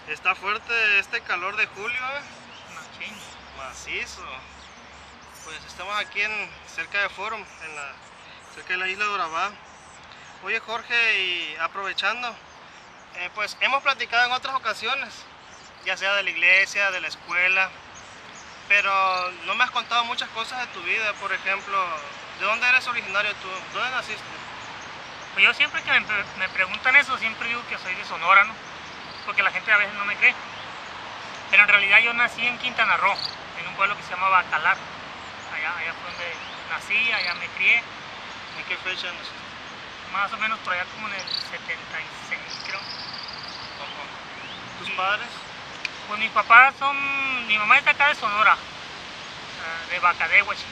Está fuerte este calor de julio, Machín. macizo. Pues estamos aquí cerca de Forum, cerca de la isla de Urabá. Oye Jorge, y aprovechando, pues hemos platicado en otras ocasiones, ya sea de la iglesia, de la escuela, pero no me has contado muchas cosas de tu vida. Por ejemplo, ¿de dónde eres originario tú? ¿Dónde naciste? Pues yo siempre que me preguntan eso, siempre digo que soy de Sonora, ¿no? Porque la gente a veces no me cree. Pero en realidad yo nací en Quintana Roo, en un pueblo que se llama Bacalar. Allá fue donde nací, allá me crié. ¿En qué fecha naciste? Más o menos por allá como en el 76, creo. ¿Tus padres? Pues mis papás mi mamá es de acá de Sonora, de Bacadehuachi.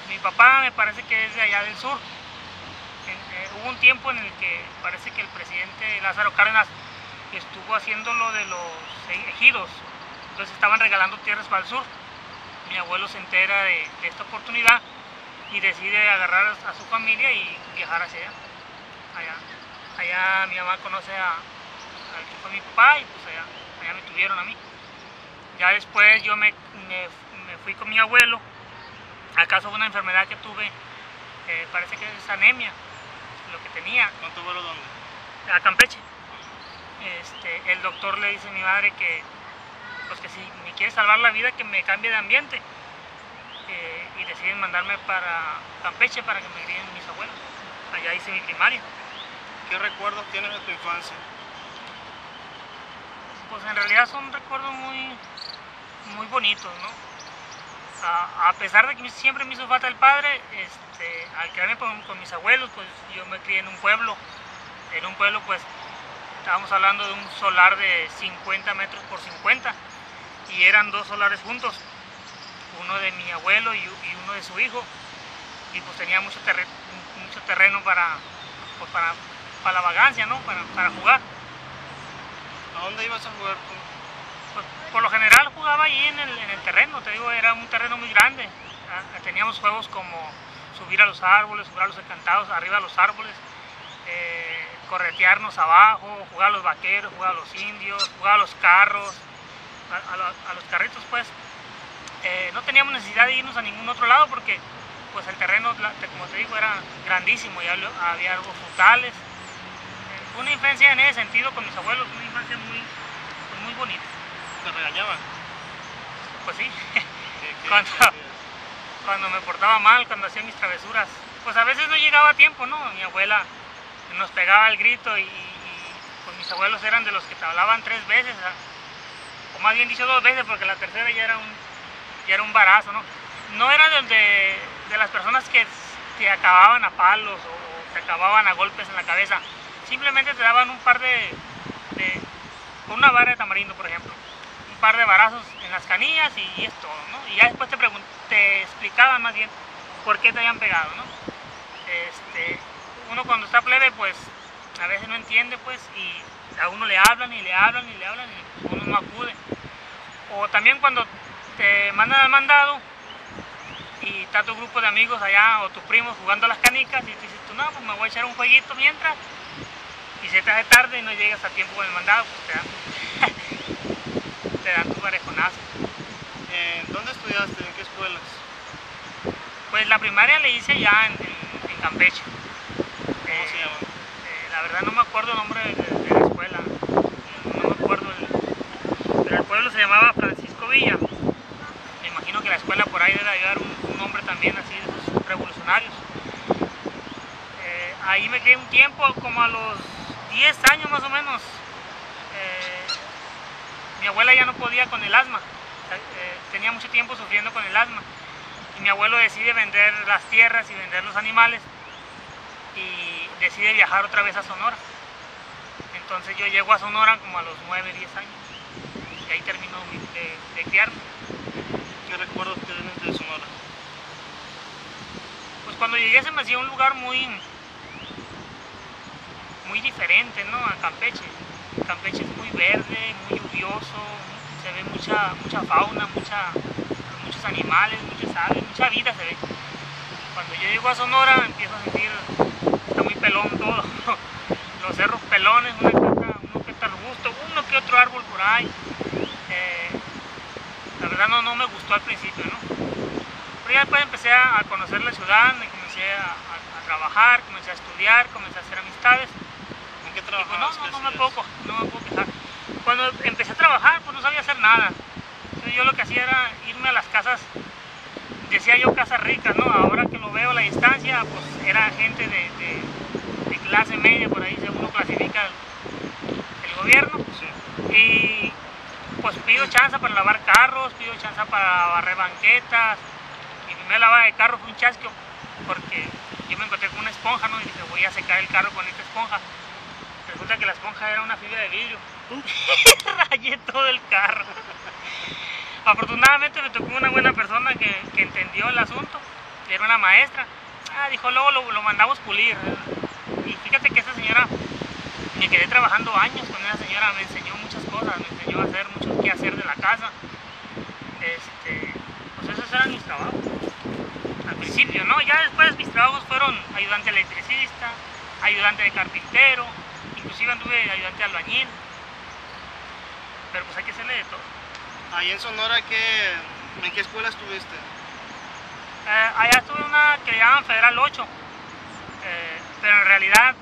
Mi papá me parece que es de allá del sur. Hubo un tiempo en el que parece que el presidente Lázaro Cárdenas estuvo haciendo lo de los ejidos, entonces estaban regalando tierras para el sur. Mi abuelo se entera de esta oportunidad y decide agarrar a su familia y viajar hacia allá. Allá mi mamá conoce al que fue mi papá y pues allá me tuvieron a mí. Ya después yo me fui con mi abuelo. ¿Acaso fue una enfermedad que tuve? Parece que es anemia, lo que tenía. ¿Con tu abuelo dónde? A Campeche. El doctor le dice a mi madre que, pues que si me quiere salvar la vida, que me cambie de ambiente. Y deciden mandarme para Campeche para que me críen mis abuelos. Allá hice mi primaria. ¿Qué recuerdos tienes de tu infancia? Pues en realidad son recuerdos muy bonitos, ¿no? A pesar de que siempre me hizo falta el padre, al quedarme con mis abuelos, pues yo me crié en un pueblo. En un pueblo, pues, estábamos hablando de un solar de 50 metros por 50, y eran dos solares juntos, uno de mi abuelo y uno de su hijo, y pues tenía mucho terreno para la vagancia, ¿no? Para jugar. ¿A dónde ibas a jugar tú? Pues, por lo general jugaba ahí en el terreno, te digo, era un terreno muy grande. Teníamos juegos como subir a los árboles, jugar a los encantados arriba de los árboles, corretearnos abajo, jugar a los vaqueros, jugar a los indios, jugar a los carros, a los carritos, pues. No teníamos necesidad de irnos a ningún otro lado porque pues el terreno, como te digo, era grandísimo, y había árboles frutales. Una infancia en ese sentido con mis abuelos, una infancia muy bonita. ¿Te regañaban? Pues sí, ¿Qué cuando me portaba mal, cuando hacía mis travesuras, pues a veces no llegaba a tiempo, ¿no? Mi abuela nos pegaba el grito y pues mis abuelos eran de los que te hablaban 3 veces, o más bien dicho 2 veces, porque la tercera ya era un barazo, ¿no? No era de las personas que te acababan a palos o te acababan a golpes en la cabeza, simplemente te daban un par con una vara de tamarindo, por ejemplo, un par de varazos en las canillas y es todo, ¿no? Y ya después te explicaban más bien por qué te habían pegado, ¿no? Uno cuando está plebe, pues a veces no entiende, pues, y a uno le hablan y le hablan y le hablan y uno no acude. O también cuando te mandan al mandado y está tu grupo de amigos allá o tus primos jugando a las canicas y te dices tú, no, pues me voy a echar un jueguito mientras, y se te hace tarde y no llegas a tiempo con el mandado, pues te dan tu parejonazo. ¿Dónde estudiaste? ¿En qué escuelas? Pues la primaria le hice allá en Campeche. ¿Cómo se llama? La verdad no me acuerdo el nombre de la escuela, no me acuerdo, pero el pueblo se llamaba Francisco Villa. Me imagino que la escuela por ahí debe llevar un nombre también así de esos revolucionarios. Ahí me quedé un tiempo, como a los 10 años más o menos. Mi abuela ya no podía con el asma, tenía mucho tiempo sufriendo con el asma, y mi abuelo decide vender las tierras y vender los animales y decide viajar otra vez a Sonora. Entonces yo llego a Sonora como a los 9, 10 años y ahí termino de criarme. ¿Qué recuerdos tienes de Sonora? Pues cuando llegué se me hacía un lugar muy diferente, ¿no? A Campeche. Campeche es muy verde, muy lluvioso, se ve mucha fauna, muchos animales, muchas aves, mucha vida se ve. Cuando yo llego a Sonora empiezo a sentir, está muy pelón todo, los cerros pelones, una que otra otro árbol por ahí. La verdad no me gustó al principio, ¿no? Pero ya después empecé a conocer la ciudad, y comencé a trabajar, comencé a estudiar, comencé a hacer amistades. ¿En qué Y pues trabajabas? no me puedo quejar. Cuando empecé a trabajar, pues no sabía hacer nada. Entonces yo lo que hacía era irme a las casas, decía yo casas ricas, ¿no? Ahora que lo veo a la distancia, pues era gente de clase media, por ahí según lo clasifica el gobierno. Sí. Y pues pido chance para lavar carros, pido chance para barrer banquetas. Mi primera lavada de carro fue un chasco, porque yo me encontré con una esponja, ¿no? Y dije, voy a secar el carro con esta esponja. Resulta que la esponja era una fibra de vidrio. Rayé todo el carro. Afortunadamente me tocó una buena persona que entendió el asunto. Era una maestra. Dijo, luego lo mandamos pulir. Y fíjate que esa señora, me quedé trabajando años con esa señora, me enseñó muchas cosas, me enseñó a hacer mucho qué hacer de la casa. Pues esos eran mis trabajos al principio, ¿no? Ya después mis trabajos fueron ayudante electricista, ayudante de carpintero, inclusive anduve ayudante de albañil. Pero pues hay que hacerle de todo. Ahí en Sonora, ¿en qué escuela estuviste? Allá estuve en una que le llaman Federal 8, pero en realidad,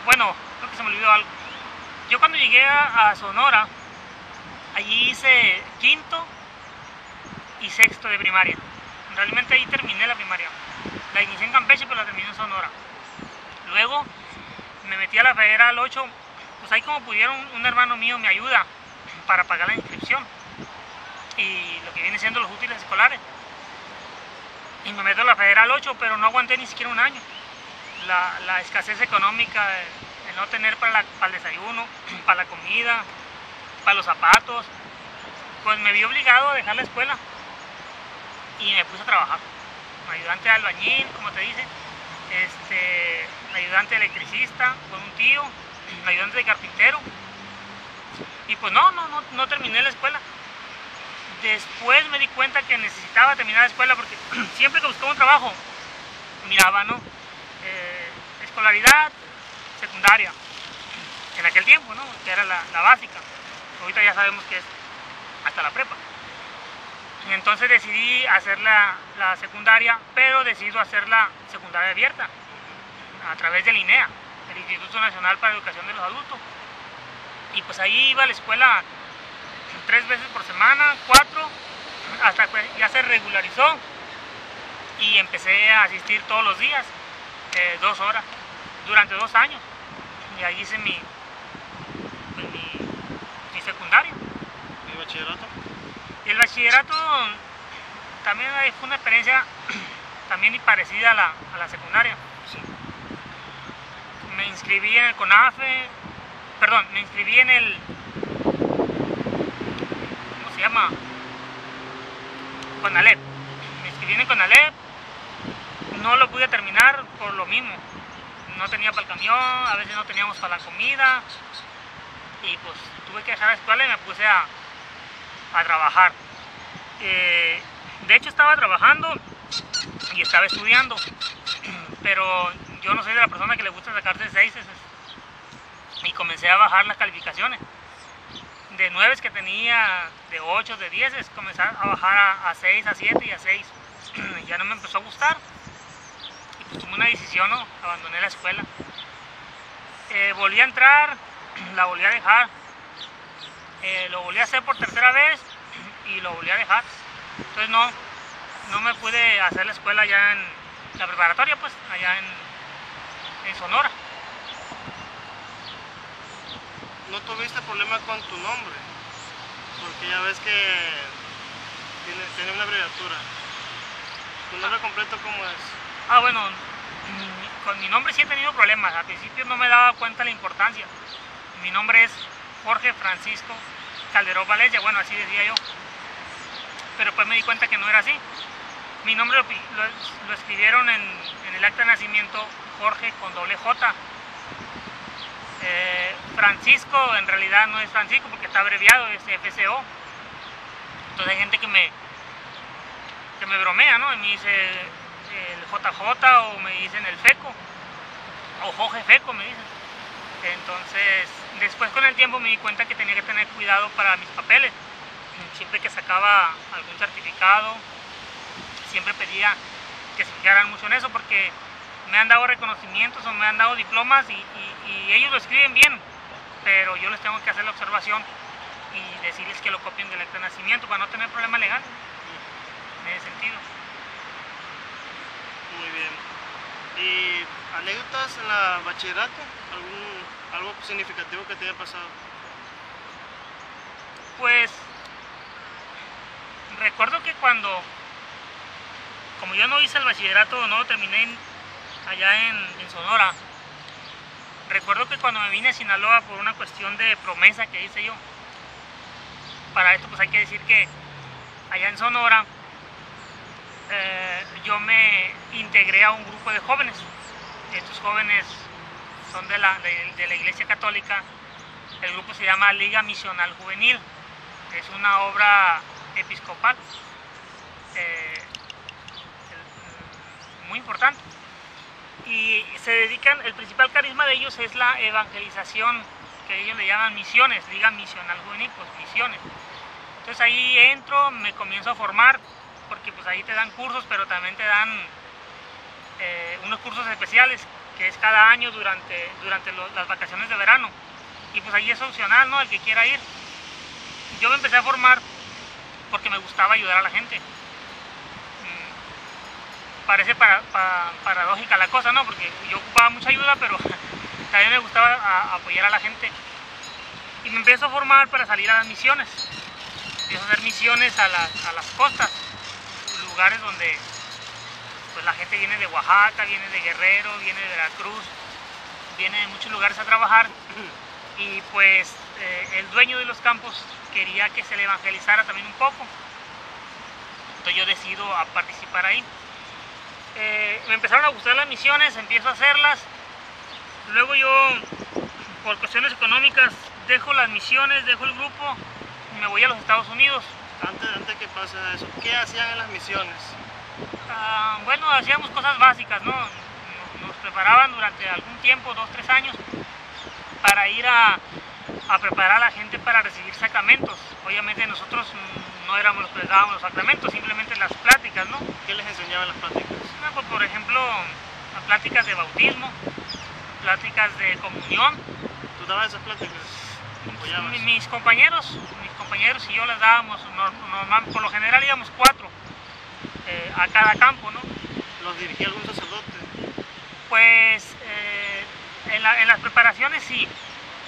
bueno, creo que se me olvidó algo. Yo cuando llegué a Sonora, allí hice quinto y sexto de primaria. Realmente ahí terminé la primaria. La inicié en Campeche, pero la terminé en Sonora. Luego me metí a la Federal 8, pues ahí como pudieron, un hermano mío me ayuda para pagar la inscripción y lo que viene siendo los útiles escolares. Y me meto a la Federal 8, pero no aguanté ni siquiera un año. La escasez económica, el no tener para el desayuno, para la comida, para los zapatos, pues me vi obligado a dejar la escuela y me puse a trabajar. Ayudante de albañil, como te dicen, ayudante electricista con un tío, ayudante de carpintero. Y pues no terminé la escuela. Después me di cuenta que necesitaba terminar la escuela porque siempre que buscaba un trabajo, miraba, ¿no? Escolaridad secundaria, en aquel tiempo, ¿no? Que era la básica. Ahorita ya sabemos que es hasta la prepa. Entonces decidí hacer la secundaria, pero decido hacer la secundaria abierta a través del INEA, el Instituto Nacional para la Educación de los Adultos. Y pues ahí iba a la escuela 3 veces por semana, 4, hasta que ya se regularizó y empecé a asistir todos los días, 2 horas, durante 2 años. Y ahí hice mi secundaria. ¿Y bachillerato? Y el bachillerato también fue una experiencia también parecida a la secundaria. Sí. Me inscribí en el CONAFE, perdón, me inscribí en el, ¿cómo se llama? CONALEP. Me inscribí en el CONALEP, no lo pude terminar por lo mismo. No tenía para el camión, a veces no teníamos para la comida y pues tuve que dejar la escuela y me puse a trabajar. De hecho estaba trabajando y estaba estudiando, pero yo no soy de la persona que le gusta sacarse 6 y comencé a bajar las calificaciones. De 9 que tenía, de 8, de 10, comencé a bajar a 6, a 7 y a 6. Ya no me empezó a gustar y pues tomé una decisión, ¿no? Abandoné la escuela. Volví a entrar, la volví a dejar. Lo volví a hacer por tercera vez y lo volví a dejar. Entonces no me pude hacer la escuela allá en la preparatoria, pues allá en Sonora. ¿No tuviste problema con tu nombre? Porque ya ves que tiene una abreviatura. ¿Tu nombre completo cómo es? Bueno, con mi nombre sí he tenido problemas. Al principio no me daba cuenta la importancia. Mi nombre es Jorge Francisco Calderón Valencia, bueno, así decía yo. Pero pues me di cuenta que no era así. Mi nombre lo escribieron en el acta de nacimiento Jorge con doble J. Francisco en realidad no es Francisco porque está abreviado, es FCO. Entonces hay gente que me bromea, ¿no? Y me dice el JJ o me dicen el Feco o Jorge Feco me dicen. Entonces, después con el tiempo me di cuenta que tenía que tener cuidado para mis papeles. Siempre que sacaba algún certificado, siempre pedía que se fijaran mucho en eso, porque me han dado reconocimientos o me han dado diplomas y ellos lo escriben bien, pero yo les tengo que hacer la observación y decirles que lo copien del acta de nacimiento para no tener problema legal en ese sentido. Muy bien. ¿Y anécdotas en la bachillerato? ¿Algo significativo que te haya pasado? Pues recuerdo que como yo no hice el bachillerato, no lo terminé allá en Sonora, recuerdo que cuando me vine a Sinaloa por una cuestión de promesa que hice yo, para esto pues hay que decir que allá en Sonora yo me integré a un grupo de jóvenes. Estos jóvenes son de la Iglesia Católica. El grupo se llama Liga Misional Juvenil. Es una obra episcopal muy importante. Y se dedican, el principal carisma de ellos es la evangelización, que ellos le llaman misiones, Liga Misional Juvenil, pues misiones. Entonces ahí entro, me comienzo a formar, porque pues ahí te dan cursos, pero también te dan unos cursos especiales, que es cada año durante las vacaciones de verano. Y pues ahí es opcional, ¿no? El que quiera ir. Yo me empecé a formar porque me gustaba ayudar a la gente. Parece paradójica la cosa, ¿no? Porque yo ocupaba mucha ayuda, pero también me gustaba apoyar a la gente. Y me empiezo a formar para salir a las misiones. Empiezo a hacer misiones a las costas, lugares donde pues la gente viene de Oaxaca, viene de Guerrero, viene de Veracruz, viene de muchos lugares a trabajar. Y pues el dueño de los campos quería que se le evangelizara también un poco. Entonces yo decido a participar ahí. Me empezaron a gustar las misiones, empiezo a hacerlas. Luego yo, por cuestiones económicas, dejo las misiones, dejo el grupo y me voy a los Estados Unidos. Antes que pase eso, ¿qué hacían en las misiones? Bueno, hacíamos cosas básicas, ¿no? Nos preparaban durante algún tiempo, 2 o 3 años, para ir a preparar a la gente para recibir sacramentos. Obviamente nosotros no éramos los que les dábamos los sacramentos, simplemente las pláticas, ¿no? ¿Qué les enseñaban las pláticas? Pues, por ejemplo, pláticas de bautismo, pláticas de comunión. ¿Tú dabas esas pláticas? Mis compañeros y yo las dábamos, por lo general íbamos 4 a cada campo, ¿no? ¿Los dirigía algún sacerdote? Pues en las preparaciones sí,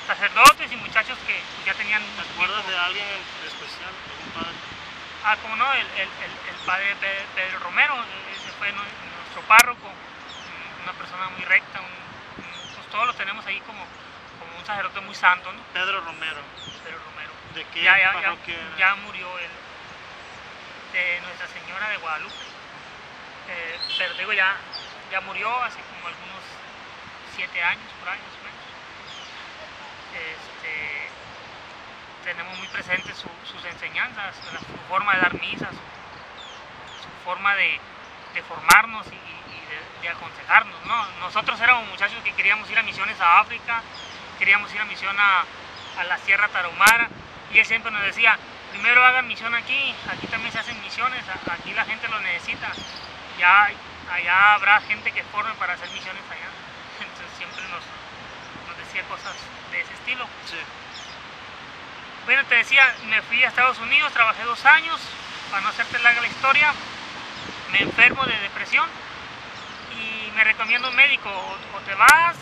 sacerdotes y muchachos que ya tenían... ¿Te acuerdas de alguien en especial, algún padre? Como no, el padre Pedro Romero, ese fue nuestro párroco, una persona muy recta, pues todos lo tenemos ahí como un sacerdote muy santo, ¿no? Pedro Romero. Pedro Romero. ¿De qué parroquia? Ya murió él, de Nuestra Señora de Guadalupe. Pero digo, ya murió hace como algunos 7 años, por ahí más o menos. Tenemos muy presentes sus enseñanzas, su forma de dar misas, su forma de formarnos y de aconsejarnos, ¿no? Nosotros éramos muchachos que queríamos ir a misiones a África, queríamos ir a misión a la Sierra Tarahumara, y él siempre nos decía, primero hagan misión aquí también se hacen misiones, aquí la gente lo necesita, allá habrá gente que forme para hacer misiones allá. Entonces siempre nos decía cosas de ese estilo. Sí. Bueno, te decía, me fui a Estados Unidos, trabajé 2 años, para no hacerte larga la historia, me enfermo de depresión y me recomienda un médico, o te vas,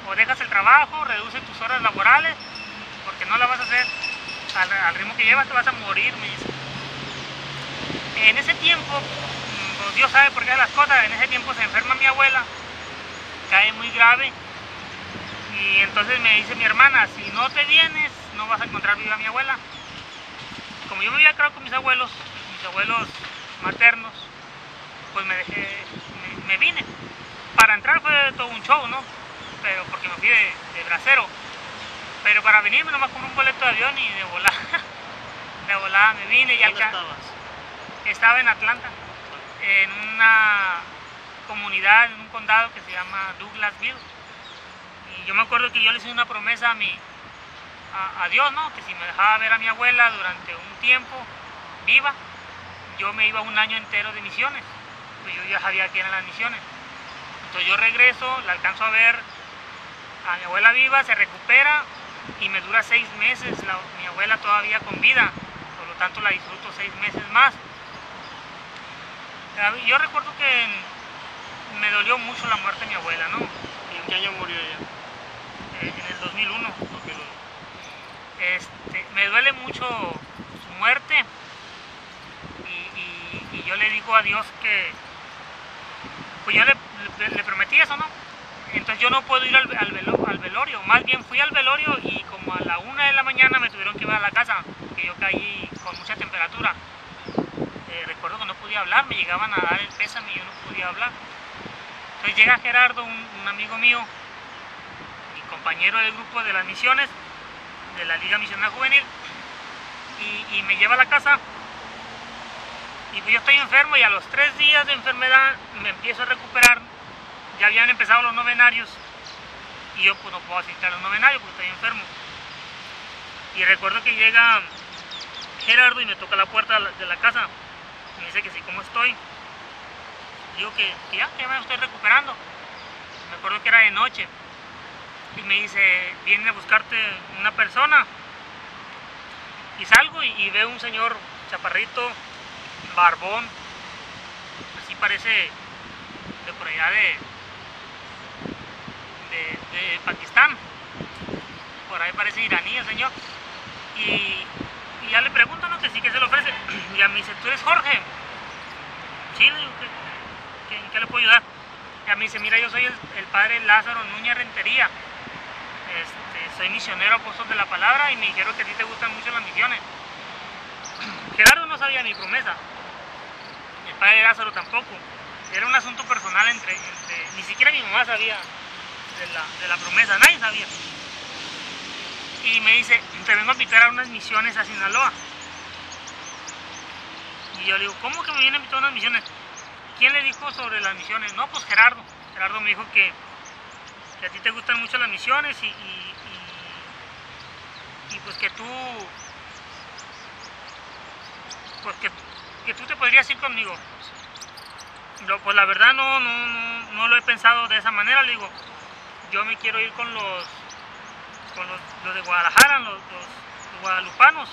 o dejas el trabajo, reduces tus horas laborales, porque no la vas a hacer al ritmo que llevas, te vas a morir, me dice. En ese tiempo, pues Dios sabe por qué las cosas, en ese tiempo se enferma mi abuela, cae muy grave, y entonces me dice mi hermana, si no te vienes, no vas a encontrar viva a mi abuela. Como yo me había criado con mis abuelos maternos, pues me vine. Para entrar fue todo un show, ¿no? Pero porque me fui de bracero. Pero para venirme nomás compré un boleto de avión y de volada me vine. ¿Dónde estabas? Estaba en Atlanta, en una comunidad, en un condado que se llama Douglasville. Y yo me acuerdo que yo le hice una promesa a Dios, ¿no? Que si me dejaba ver a mi abuela durante un tiempo viva, yo me iba un año entero de misiones. Pues yo ya sabía que eran las misiones. Entonces yo regreso, la alcanzo a ver a mi abuela viva, se recupera y me dura 6 meses mi abuela todavía con vida. Por lo tanto la disfruto 6 meses más. Yo recuerdo que me dolió mucho la muerte de mi abuela, ¿no? ¿Y en qué año murió ella? En el 2001. 2001. Me duele mucho su muerte y yo le digo a Dios que, pues yo le prometí eso, ¿no? Entonces yo no puedo ir al velorio, más bien fui al velorio y como a la 1 de la mañana me tuvieron que llevar a la casa, que yo caí con mucha temperatura. Recuerdo que no podía hablar, me llegaban a dar el pésame y yo no podía hablar. Entonces llega Gerardo, un amigo mío y compañero del grupo de las misiones, de la Liga Misionera Juvenil, y me lleva a la casa. Y pues yo estoy enfermo y a los 3 días de enfermedad me empiezo a recuperar. Ya habían empezado los novenarios y yo pues no puedo asistir a los novenarios porque estoy enfermo. Y recuerdo que llega Gerardo y me toca la puerta de la casa. Me dice que sí, ¿cómo estoy? Digo que ya me estoy recuperando. Me acuerdo que era de noche. Y me dice, viene a buscarte una persona. Y salgo y veo un señor chaparrito, barbón, así parece de por allá de Pakistán. Por ahí parece iraní el señor. Y ya le pregunto, ¿no? Que sí, que se le ofrece. Y ya me dice, ¿tú eres Jorge? Sí, le digo, ¿en qué le puedo ayudar? Y a mí dice, mira, yo soy el padre Lázaro Núñez Rentería. Soy misionero apóstol de la palabra y me dijeron que a ti te gustan mucho las misiones. Gerardo no sabía mi promesa. El padre Lázaro tampoco. Era un asunto personal entre ni siquiera mi mamá sabía de la promesa, nadie sabía. Y me dice, te vengo a invitar a unas misiones a Sinaloa. Y yo le digo, ¿cómo que me viene a invitar a unas misiones? ¿Quién le dijo sobre las misiones? No, pues Gerardo. Gerardo me dijo que a ti te gustan mucho las misiones y pues que tú te podrías ir conmigo. Yo, pues la verdad no lo he pensado de esa manera. Le digo, yo me quiero ir con los de Guadalajara, los guadalupanos,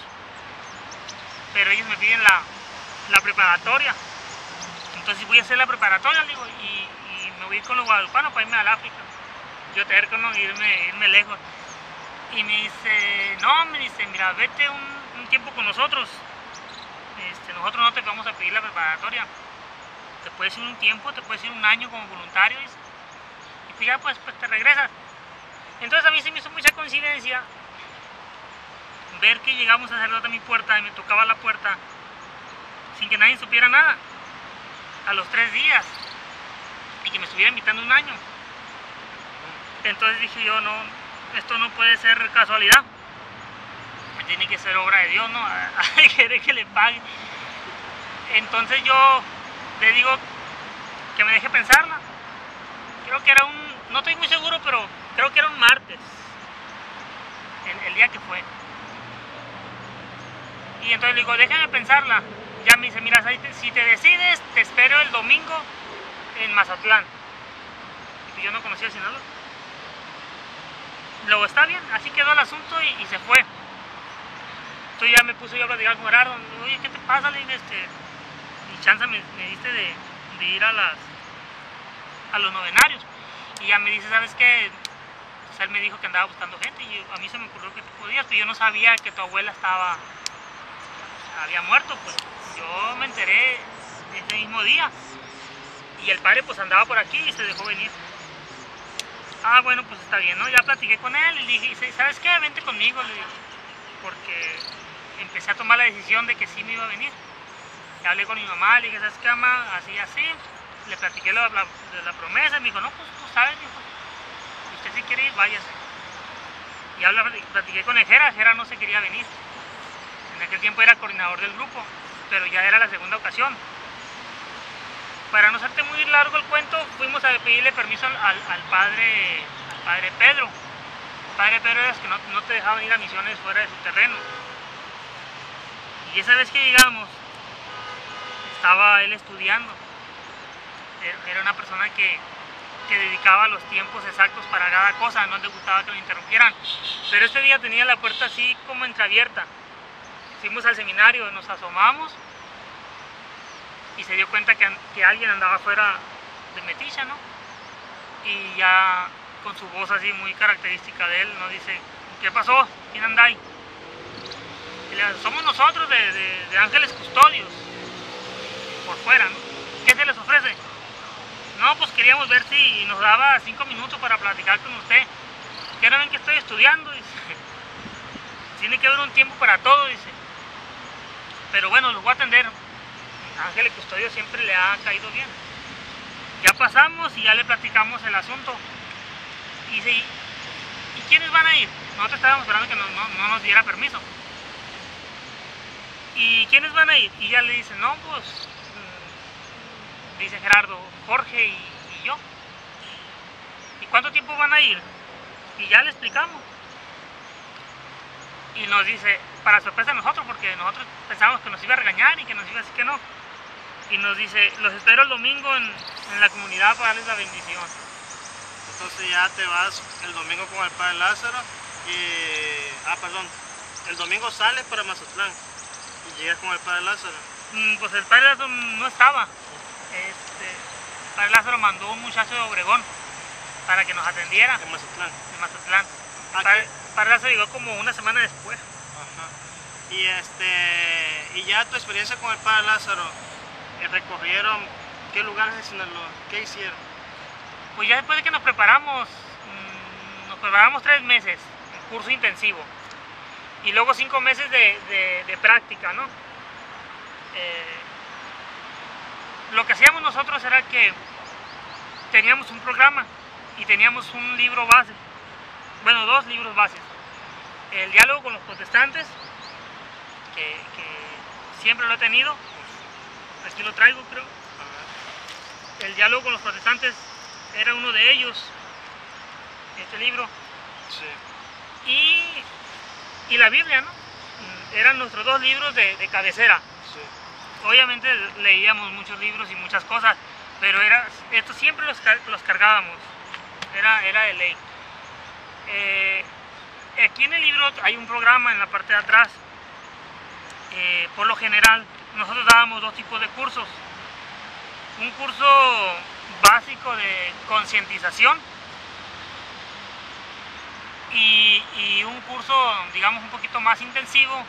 pero ellos me piden la preparatoria. Entonces voy a hacer la preparatoria, le digo, y me voy a ir con los guadalupanos para irme al África. Yo terco, no irme lejos. Y me dice, no, me dice, mira, vete un tiempo con nosotros. Nosotros no te vamos a pedir la preparatoria. Te puedes ir un tiempo, te puedes ir un año como voluntario. Y pues ya pues te regresas. Entonces a mí se me hizo mucha coincidencia ver que llegamos a sacerdote a mi puerta y me tocaba la puerta sin que nadie supiera nada. A los 3 días. Y que me estuviera invitando un año. Entonces dije yo, no, esto no puede ser casualidad. Tiene que ser obra de Dios, ¿no? Quiere que le pague. Entonces yo le digo que me deje pensarla. Creo que era no estoy muy seguro, pero creo que era un martes. El día que fue. Y entonces le digo, déjame pensarla. Ya me dice, mira, si te decides, te espero el domingo en Mazatlán. Y yo no conocía Sinaloa. Luego está bien, así quedó el asunto y se fue. Entonces ya me puse yo a platicar con Gerardo. Oye, ¿qué te pasa? Le dije, y chance me diste de ir a los novenarios. Y ya me dice, ¿sabes qué? Pues él me dijo que andaba buscando gente y a mí se me ocurrió que tú podías, pero yo no sabía que tu abuela había muerto. Pues yo me enteré ese mismo día. Y el padre pues andaba por aquí y se dejó venir. Ah, bueno, pues está bien, ¿no? Ya platiqué con él y le dije, ¿sabes qué? Vente conmigo, le dije, porque empecé a tomar la decisión de que sí me iba a venir. Y hablé con mi mamá, le dije, ¿sabes qué, mamá? Así, le platiqué de la promesa y me dijo, no, pues tú sabes, hijo, usted si quiere ir, váyase. Y ya platiqué con el Gera no se quería venir. En aquel tiempo era coordinador del grupo, pero ya era la segunda ocasión. Para no hacerte muy largo el cuento, fuimos a pedirle permiso al padre padre Pedro. Padre Pedro era que no te dejaban ir a misiones fuera de su terreno. Y esa vez que llegamos, estaba él estudiando. Era una persona que dedicaba los tiempos exactos para cada cosa, no le gustaba que lo interrumpieran. Pero este día tenía la puerta así como entreabierta. Fuimos al seminario, nos asomamos y se dio cuenta que alguien andaba afuera de metiche, ¿no? Y ya con su voz así muy característica de él, nos dice: ¿qué pasó? ¿Quién anda ahí? Y le dice: somos nosotros de Ángeles Custodios, por fuera, ¿no? ¿Qué se les ofrece? No, pues queríamos ver si nos daba 5 minutos para platicar con usted. ¿Qué no ven que estoy estudiando? Dice: tiene que haber un tiempo para todo, dice. Pero bueno, los voy a atender. Ángeles Custodios siempre le ha caído bien. Ya pasamos y ya le platicamos el asunto. Y dice: ¿y quiénes van a ir? Nosotros estábamos esperando que no nos diera permiso. ¿Y quiénes van a ir? Y ya le dice: no, pues, dice Gerardo, Jorge y yo. ¿Y cuánto tiempo van a ir? Y ya le explicamos. Y nos dice, para sorpresa de nosotros, porque nosotros pensábamos que nos iba a regañar y que nos iba a decir que no. Y nos dice: los espero el domingo en la comunidad para darles la bendición. Entonces ya te vas el domingo con el padre Lázaro el domingo sales para Mazatlán y llegas con el padre Lázaro. Pues el padre Lázaro no estaba. El padre Lázaro mandó un muchacho de Obregón para que nos atendiera. En Mazatlán. En Mazatlán. El padre Lázaro llegó como una semana después. Ajá. Y ya tu experiencia con el padre Lázaro, recorrieron qué lugares de Sinaloa, qué hicieron. Pues ya después de que nos preparamos 3 meses, un curso intensivo, y luego 5 meses de práctica, ¿no? Lo que hacíamos nosotros era que teníamos un programa y teníamos un libro base, bueno, 2 libros bases. El diálogo con los protestantes, que siempre lo he tenido, aquí lo traigo, creo. El diálogo con los protestantes era uno de ellos, este libro. Sí. Y la Biblia, ¿no? Eran nuestros 2 libros de cabecera. Sí. Obviamente leíamos muchos libros y muchas cosas, pero estos siempre los cargábamos, era de ley. Aquí en el libro hay un programa en la parte de atrás. Por lo general, nosotros dábamos 2 tipos de cursos. Un curso básico de concientización y un curso, digamos, un poquito más intensivo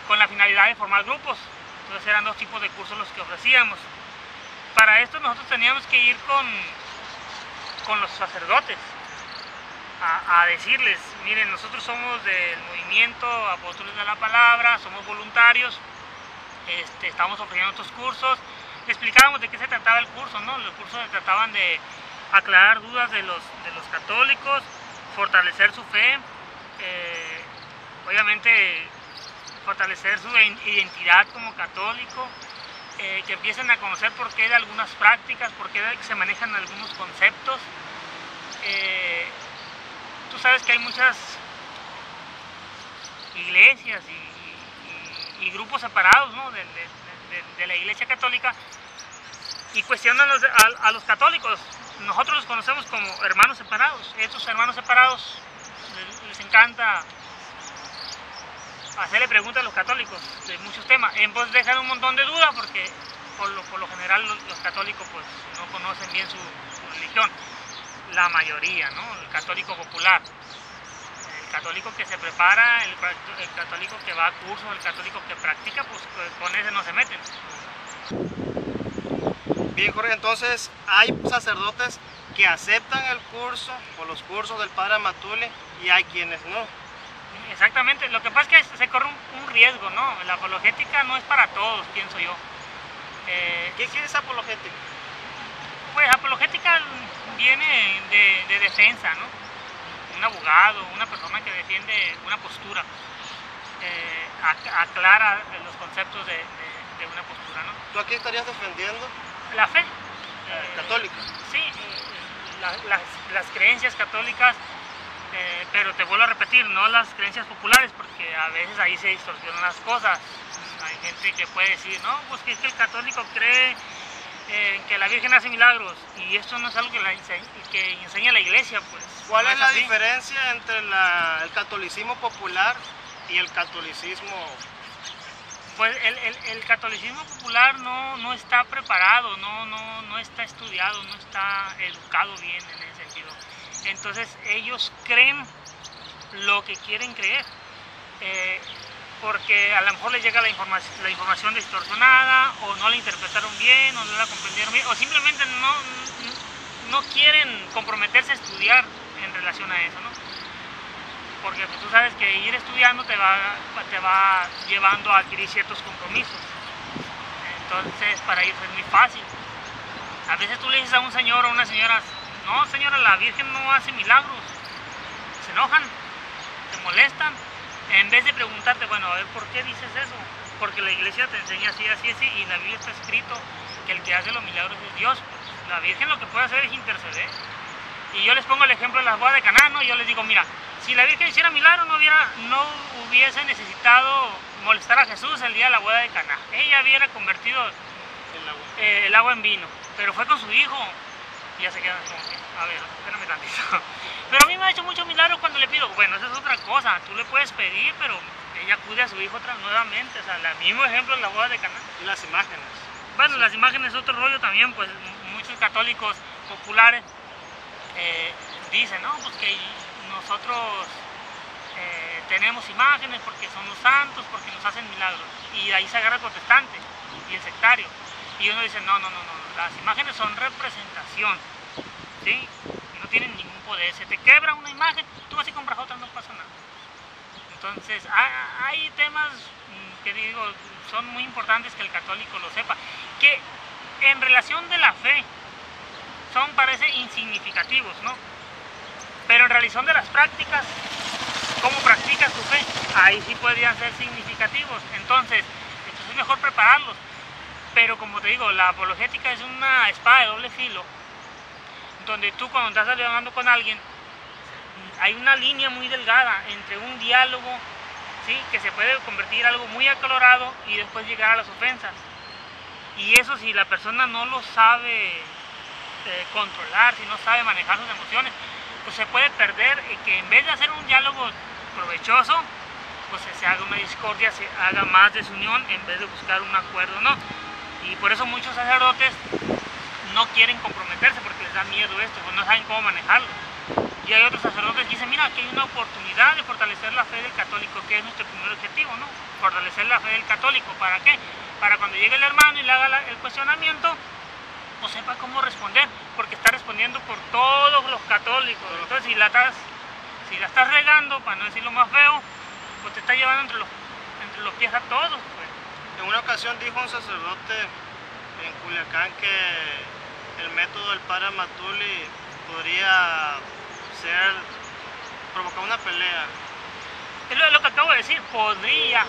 con la finalidad de formar grupos. Entonces eran 2 tipos de cursos los que ofrecíamos. Para esto nosotros teníamos que ir con los sacerdotes a decirles: miren, nosotros somos del movimiento Apóstoles de la Palabra, somos voluntarios, estamos ofreciendo estos cursos. Le explicábamos de qué se trataba el curso, ¿no? Los cursos se trataban de aclarar dudas de los católicos, fortalecer su fe, obviamente fortalecer su identidad como católico, que empiecen a conocer por qué de algunas prácticas, por qué se manejan algunos conceptos. Tú sabes que hay muchas iglesias y grupos separados, ¿no? de la Iglesia Católica, y cuestionan a los católicos. Nosotros los conocemos como hermanos separados. Estos hermanos separados les encanta hacerle preguntas a los católicos de muchos temas. Entonces dejan un montón de dudas porque por lo general los católicos pues no conocen bien su religión. La mayoría, ¿no? El católico popular, el católico que se prepara, el católico que va a cursos, el católico que practica, pues con ese no se meten. Bien, Jorge, entonces hay sacerdotes que aceptan el curso o los cursos del padre Amatul y hay quienes no. Exactamente, lo que pasa es que se corre un riesgo, ¿no? La apologética no es para todos, pienso yo. ¿Qué es apologética? Pues apologética viene de defensa, ¿no? Un abogado, una persona que defiende una postura, aclara los conceptos de una postura, ¿no? ¿Tú aquí estarías defendiendo? La fe. Católica. Sí, las creencias católicas, pero te vuelvo a repetir, no las creencias populares, porque a veces ahí se distorsionan las cosas. Hay gente que puede decir, no, pues que el católico cree que la Virgen hace milagros, y esto no es algo que enseña la iglesia, pues. ¿Cuál no es la así. diferencia entre el catolicismo popular y el catolicismo? Pues el catolicismo popular no está preparado, no está estudiado, no está educado bien en ese sentido. Entonces ellos creen lo que quieren creer, porque a lo mejor les llega la información distorsionada, o no la interpretaron bien, o no la comprendieron bien, o simplemente no quieren comprometerse a estudiar en relación a eso, ¿no? Porque pues, tú sabes que ir estudiando te va llevando a adquirir ciertos compromisos. Entonces para ellos es muy fácil. A veces tú le dices a un señor o a una señora, no señora, la Virgen no hace milagros. Se enojan, se molestan. En vez de preguntarte, bueno, a ver, ¿por qué dices eso? Porque la iglesia te enseña así, así, así, y en la Biblia está escrito que el que hace los milagros es Dios. Pues, la Virgen lo que puede hacer es interceder. Y yo les pongo el ejemplo de las bodas de Caná, ¿no? Yo les digo, mira, si la Virgen hiciera milagro, no hubiese necesitado molestar a Jesús el día de la boda de Caná. Ella hubiera convertido el agua en vino, pero fue con su hijo. Y ya se quedan como que, a ver, espérame tantito. Pero a mí me ha hecho mucho milagro cuando le pido. Bueno, esa es otra cosa, tú le puedes pedir, pero ella acude a su hijo nuevamente. O sea, el mismo ejemplo en la boda de Caná. Y las imágenes. Bueno, las imágenes es otro rollo también, pues muchos católicos populares dicen, no, pues que nosotros tenemos imágenes porque son los santos, porque nos hacen milagros. Y ahí se agarra el protestante y el sectario. Y uno dice, no, las imágenes son representación, ¿sí? Y no tienen ningún poder. Se te quebra una imagen, tú vas y compras otra, no pasa nada. Entonces, hay temas que digo, son muy importantes que el católico lo sepa, que en relación de la fe parece insignificativos, ¿no? Pero en relación de las prácticas, cómo practicas tu fe, ahí sí podrían ser significativos. Entonces es mejor prepararlos. Pero como te digo, la apologética es una espada de doble filo, donde tú cuando estás dialogando con alguien, hay una línea muy delgada entre un diálogo, ¿sí?, que se puede convertir en algo muy acalorado y después llegar a las ofensas. Y eso, si la persona no lo sabe controlar, si no sabe manejar sus emociones, pues se puede perder, que en vez de hacer un diálogo provechoso, pues se haga una discordia, se haga más desunión en vez de buscar un acuerdo, ¿no? Y por eso muchos sacerdotes no quieren comprometerse porque les da miedo esto, pues no saben cómo manejarlo. Y hay otros sacerdotes que dicen, mira, aquí hay una oportunidad de fortalecer la fe del católico, que es nuestro primer objetivo, ¿no? Fortalecer la fe del católico, ¿para qué? Para cuando llegue el hermano y le haga el cuestionamiento, pues sepa cómo responder, porque está respondiendo por todos los católicos. Entonces si la estás regando, para no decirlo más feo, pues te está llevando entre los pies a todos, pues. En una ocasión dijo un sacerdote en Culiacán que el método del padre Amatuli podría provocar una pelea. Es lo que acabo de decir, podría.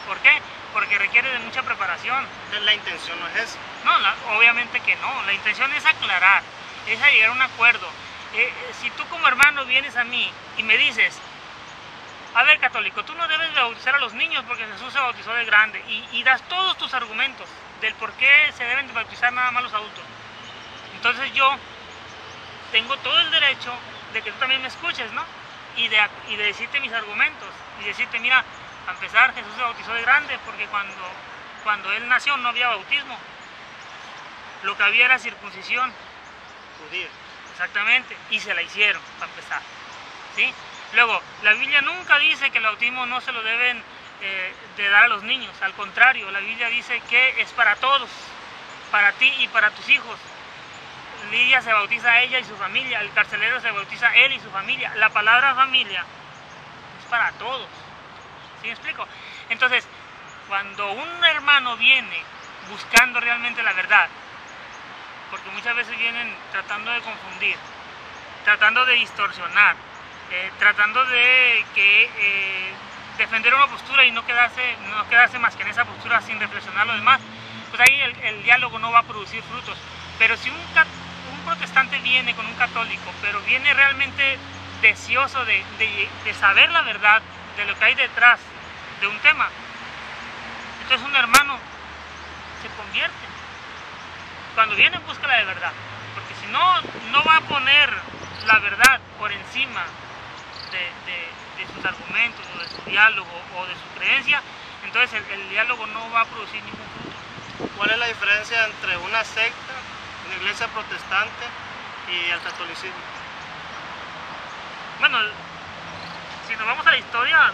¿Por qué? Porque requiere de mucha preparación. La intención no es esa. No, obviamente que no. La intención es aclarar, es llegar a un acuerdo. Si tú como hermano vienes a mí y me dices, a ver, católico, tú no debes de bautizar a los niños porque Jesús se bautizó de grande, y das todos tus argumentos del por qué se deben de bautizar nada más los adultos. Entonces yo tengo todo el derecho de que tú también me escuches, ¿no? Y de decirte mis argumentos, y decirte, mira, a empezar, Jesús se bautizó de grande porque cuando él nació no había bautismo. Lo que había era circuncisión judía. Exactamente, y se la hicieron, para empezar, ¿sí? Luego, la Biblia nunca dice que el bautismo no se lo deben de dar a los niños. Al contrario, la Biblia dice que es para todos, para ti y para tus hijos. Lidia se bautiza a ella y su familia, el carcelero se bautiza a él y su familia. La palabra familia es para todos, ¿sí me explico? Entonces, cuando un hermano viene buscando realmente la verdad, porque muchas veces vienen tratando de confundir, tratando de distorsionar, tratando de defender una postura y no quedarse más que en esa postura sin reflexionar lo demás, pues ahí el diálogo no va a producir frutos. Pero si un protestante viene con un católico, pero viene realmente deseoso de saber la verdad, de lo que hay detrás de un tema, entonces un hermano se convierte cuando viene en busca de la verdad, porque si no, no va a poner la verdad por encima de sus argumentos, o de su diálogo, o de su creencia. Entonces el diálogo no va a producir ningún fruto. ¿Cuál es la diferencia entre una secta, una iglesia protestante y el catolicismo? Bueno, si nos vamos a la historia,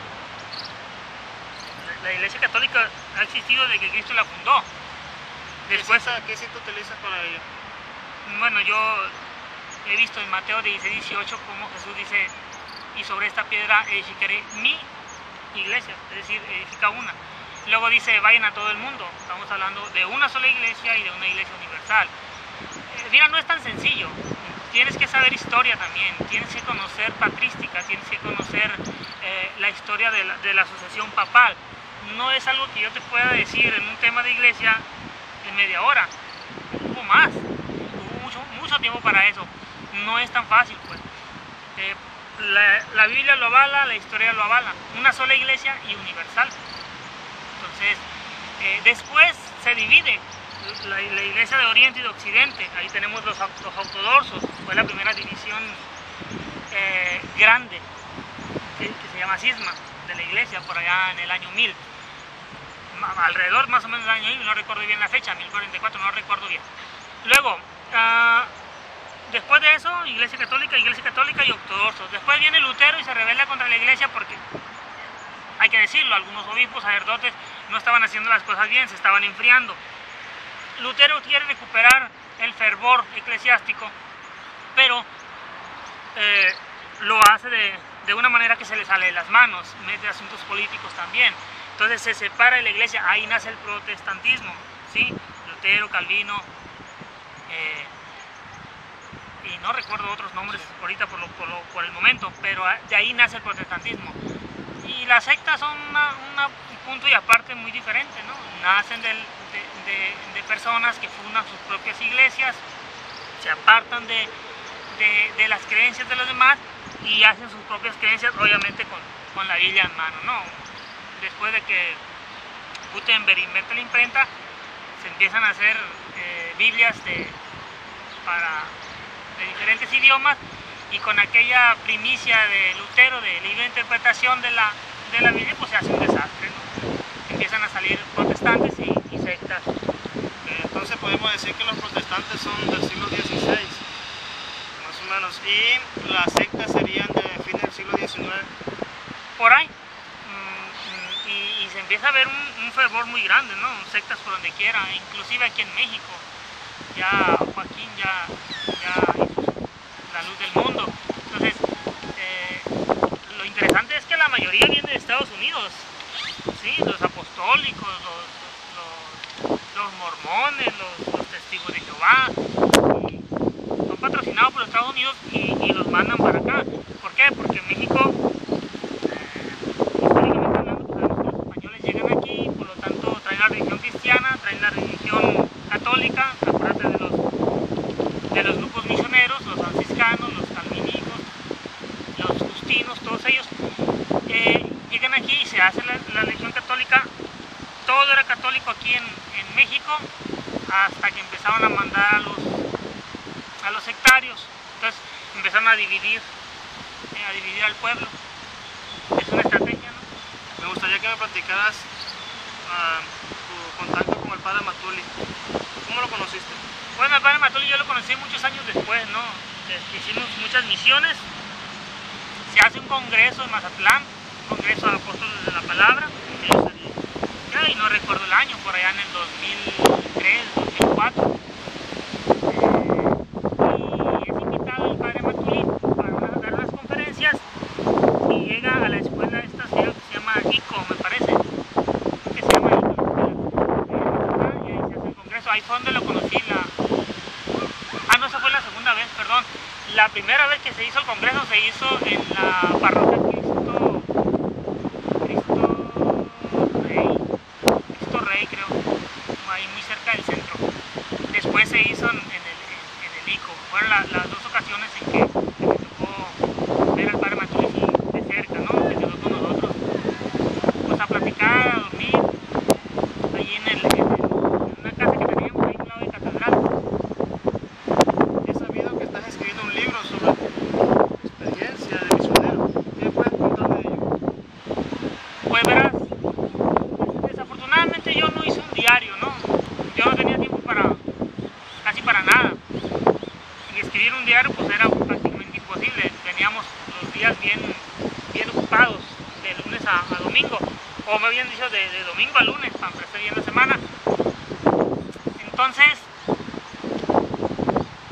la iglesia católica ha existido desde que Cristo la fundó. Después, ¿Qué cita utilizas para ello? bueno, yo he visto en Mateo 16:18 cómo Jesús dice: y sobre esta piedra edificaré mi iglesia, es decir, edifica una. Luego dice: vayan a todo el mundo. Estamos hablando de una sola iglesia y de una iglesia universal. Mira, no es tan sencillo. Tienes que saber historia también, tienes que conocer patrística, tienes que conocer la historia de la asociación papal. No es algo que yo te pueda decir en un tema de iglesia en media hora. Hubo más, hubo mucho tiempo para eso. No es tan fácil, pues. La Biblia lo avala, la historia lo avala. Una sola iglesia y universal. Entonces, después se divide la iglesia de Oriente y de Occidente. Ahí tenemos los ortodoxos. Fue la primera división grande, que se llama cisma de la iglesia, por allá en el año 1000. Alrededor más o menos del año 1000, no recuerdo bien la fecha, 1044, no recuerdo bien. Luego, después de eso, iglesia católica y ortodoxos. Después viene Lutero y se rebela contra la iglesia porque, hay que decirlo, algunos obispos, sacerdotes no estaban haciendo las cosas bien, se estaban enfriando. Lutero quiere recuperar el fervor eclesiástico, pero lo hace de una manera que se le sale de las manos, mete asuntos políticos también. Entonces se separa de la iglesia, ahí nace el protestantismo, ¿sí? Lutero, Calvino, y no recuerdo otros nombres ahorita por el momento, pero de ahí nace el protestantismo. Y las sectas son un punto y aparte muy diferente, ¿no? Nacen de personas que fundan sus propias iglesias, se apartan de las creencias de los demás y hacen sus propias creencias, obviamente con la Biblia en mano, ¿no? Después de que Gutenberg inventa la imprenta, se empiezan a hacer Biblias de diferentes idiomas, y con aquella primicia de Lutero de libre interpretación de la Biblia, pues se hace un desastre, ¿no? Empiezan a salir protestantes y sectas. Entonces podemos decir que los protestantes son del siglo XVI, más o menos, y las sectas serían de fin del siglo XIX. Por ahí. Y se empieza a ver un fervor muy grande, ¿no? Sectas por donde quiera, inclusive aquí en México. Ya Joaquín ya hizo la luz del mundo. Entonces, lo interesante es que la mayoría viene de Estados Unidos, ¿sí? Los apostólicos, los mormones, los testigos de Jehová, son patrocinados por Estados Unidos y los mandan para acá. ¿Por qué? Porque en México, históricamente hablando, pues sabemos que los españoles llegan aquí, por lo tanto traen la religión cristiana, traen la religión católica, acuérdate de los grupos misioneros, los franciscanos, los calvinistas, los justinos, todos ellos llegan aquí y se hace la religión católica. Todo era católico aquí en México, hasta que empezaron a mandar a los sectarios. Entonces empezaron a dividir al pueblo. Es una estrategia, ¿no? Me gustaría que me platicaras tu contacto con el padre Matuli. ¿Cómo lo conociste? Bueno, el padre Matuli yo lo conocí muchos años después, ¿no? Hicimos muchas misiones. Se hace un congreso en Mazatlán, un congreso de apóstoles de la palabra, y no recuerdo el año, por allá en el 2003, 2004. Y es invitado el padre Matuli para dar unas conferencias, y llega a la escuela esta que se llama ICO, me parece, que se llama ICO, y ahí se hace el congreso. Ahí fue donde lo conocí. No, esa fue la segunda vez, perdón. La primera vez que se hizo el congreso se hizo en la parroquia Cristo Rey, creo, ahí muy cerca del centro. Después se hizo en el ICO. Fueron días bien ocupados, de lunes a domingo, o me habían dicho de domingo a lunes, para empezar bien la semana. Entonces,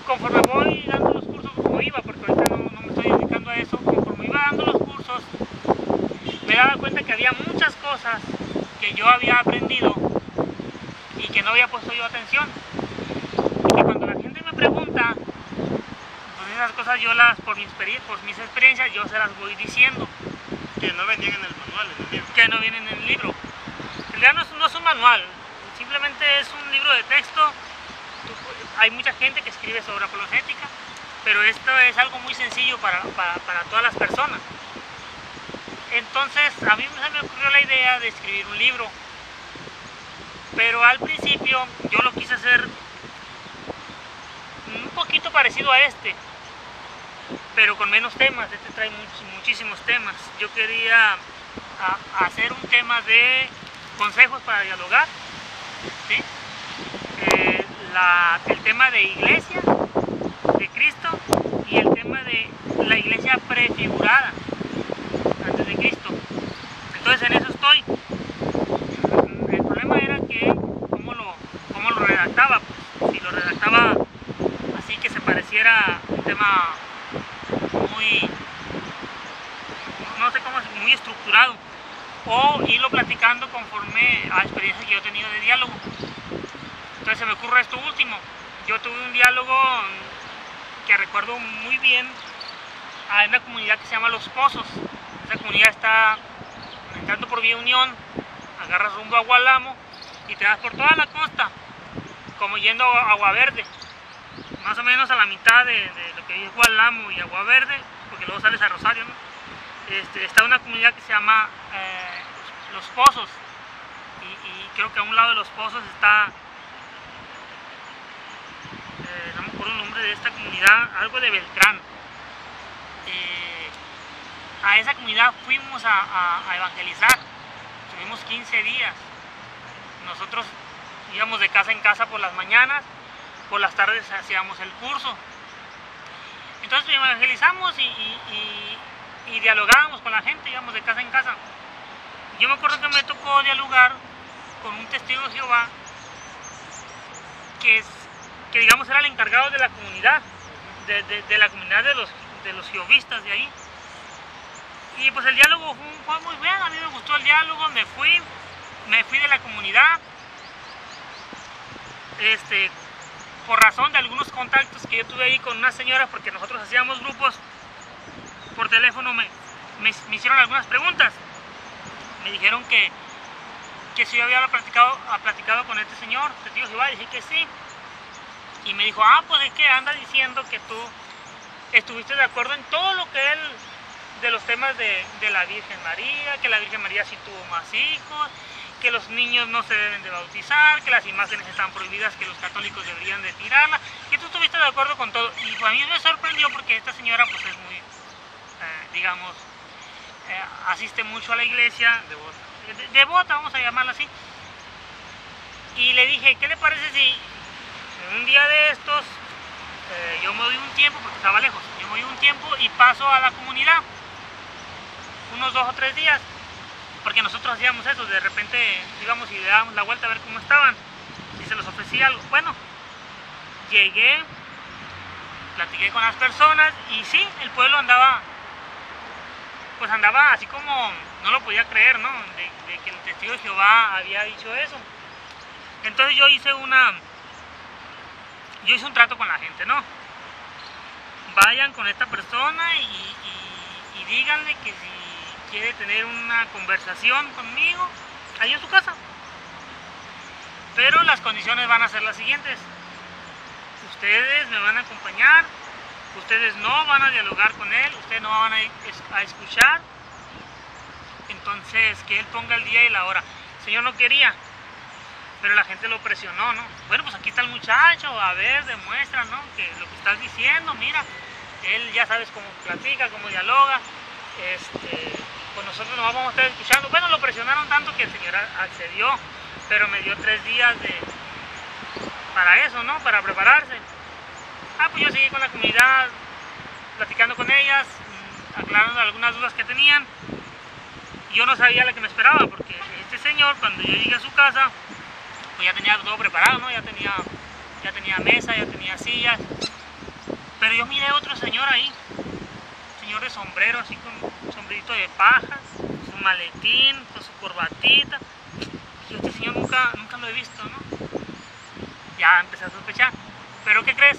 conforme voy dando los cursos como iba, porque ahorita no me estoy dedicando a eso, conforme iba dando los cursos, me daba cuenta que había muchas cosas que yo había aprendido y que no había puesto yo atención. Y que cuando la gente me pregunta, pues esas cosas yo por mis experiencias, yo se las voy diciendo. Que no venían en el manual, en el libro. Que no vienen en el libro. En realidad no es un manual, simplemente es un libro de texto. Hay mucha gente que escribe sobre apologética, pero esto es algo muy sencillo para todas las personas. Entonces a mí se me ocurrió la idea de escribir un libro, pero al principio yo lo quise hacer un poquito parecido a este, pero con menos temas. Este trae muchísimos temas. Yo quería hacer un tema de consejos para dialogar, ¿sí? El tema de iglesia, de Cristo, y el tema de la iglesia prefigurada antes de Cristo. Entonces en eso estoy. El problema era que cómo lo redactaba, pues, si lo redactaba así que se pareciera un tema muy, no sé cómo, muy estructurado, o irlo platicando conforme a experiencias que yo he tenido de diálogo. Entonces se me ocurre esto último. Yo tuve un diálogo que recuerdo muy bien en una comunidad que se llama Los Pozos. Esa comunidad está entrando por Vía Unión, agarras rumbo a Gualamo y te vas por toda la costa, como yendo a Agua Verde, más o menos a la mitad de lo que es Gualamo y Agua Verde, porque luego sales a Rosario, ¿no? Está una comunidad que se llama Los Pozos, y creo que a un lado de Los Pozos está, no me acuerdo el nombre de esta comunidad, algo de Beltrán. A esa comunidad fuimos a evangelizar, tuvimos 15 días. Nosotros íbamos de casa en casa por las mañanas, por las tardes hacíamos el curso. Entonces evangelizamos y dialogábamos con la gente, íbamos de casa en casa. Yo me acuerdo que me tocó dialogar con un testigo de Jehová que digamos era el encargado de la comunidad, de la comunidad de los jehovistas de ahí. Y pues el diálogo fue muy bien, a mí me gustó el diálogo, me fui de la comunidad, por razón de algunos contactos que yo tuve ahí con unas señoras, porque nosotros hacíamos grupos por teléfono, me hicieron algunas preguntas. Me dijeron que si yo había platicado con este señor, testigo de Jehová, dije que sí. Y me dijo, pues es que anda diciendo que tú estuviste de acuerdo en todo lo que él, de los temas de la Virgen María, que la Virgen María sí tuvo más hijos, que los niños no se deben de bautizar, que las imágenes están prohibidas, que los católicos deberían de tirarlas, que tú estuviste de acuerdo con todo. Y pues a mí me sorprendió porque esta señora pues es muy, digamos, asiste mucho a la iglesia, devota, vamos a llamarla así. Y le dije, ¿qué le parece si en un día de estos yo me doy un tiempo, porque estaba lejos, yo me doy un tiempo y paso a la comunidad, unos 2 o 3 días, porque nosotros hacíamos eso, de repente íbamos y le dábamos la vuelta a ver cómo estaban, si se les ofrecía algo. Bueno, llegué, platiqué con las personas y sí, el pueblo andaba así como, no lo podía creer, ¿no? De que el testigo de Jehová había dicho eso. Entonces yo hice un trato con la gente, ¿no? Vayan con esta persona y díganle que si quiere tener una conversación conmigo, ahí en su casa. Pero las condiciones van a ser las siguientes. Ustedes me van a acompañar, ustedes no van a dialogar con él, ustedes no van a escuchar. Entonces, que él ponga el día y la hora. El Señor no quería, pero la gente lo presionó, ¿no? Bueno, pues aquí está el muchacho, a ver, demuestra, ¿no? Que lo que estás diciendo, mira, él ya sabes cómo platica, cómo dialoga, pues nosotros nos vamos a estar escuchando. Bueno, lo presionaron tanto que el Señor accedió, pero me dio 3 días para eso, ¿no? Para prepararse. Pues yo seguí con la comunidad, platicando con ellas, aclarando algunas dudas que tenían. Yo no sabía lo que me esperaba, porque este señor, cuando yo llegué a su casa, pues ya tenía todo preparado, ¿no? Ya tenía mesa, ya tenía sillas. Pero yo miré a otro señor ahí, señor de sombrero, así con un sombrerito de paja, su maletín, con su corbatita. Y este señor nunca lo he visto, ¿no? Ya empecé a sospechar. Pero ¿qué crees?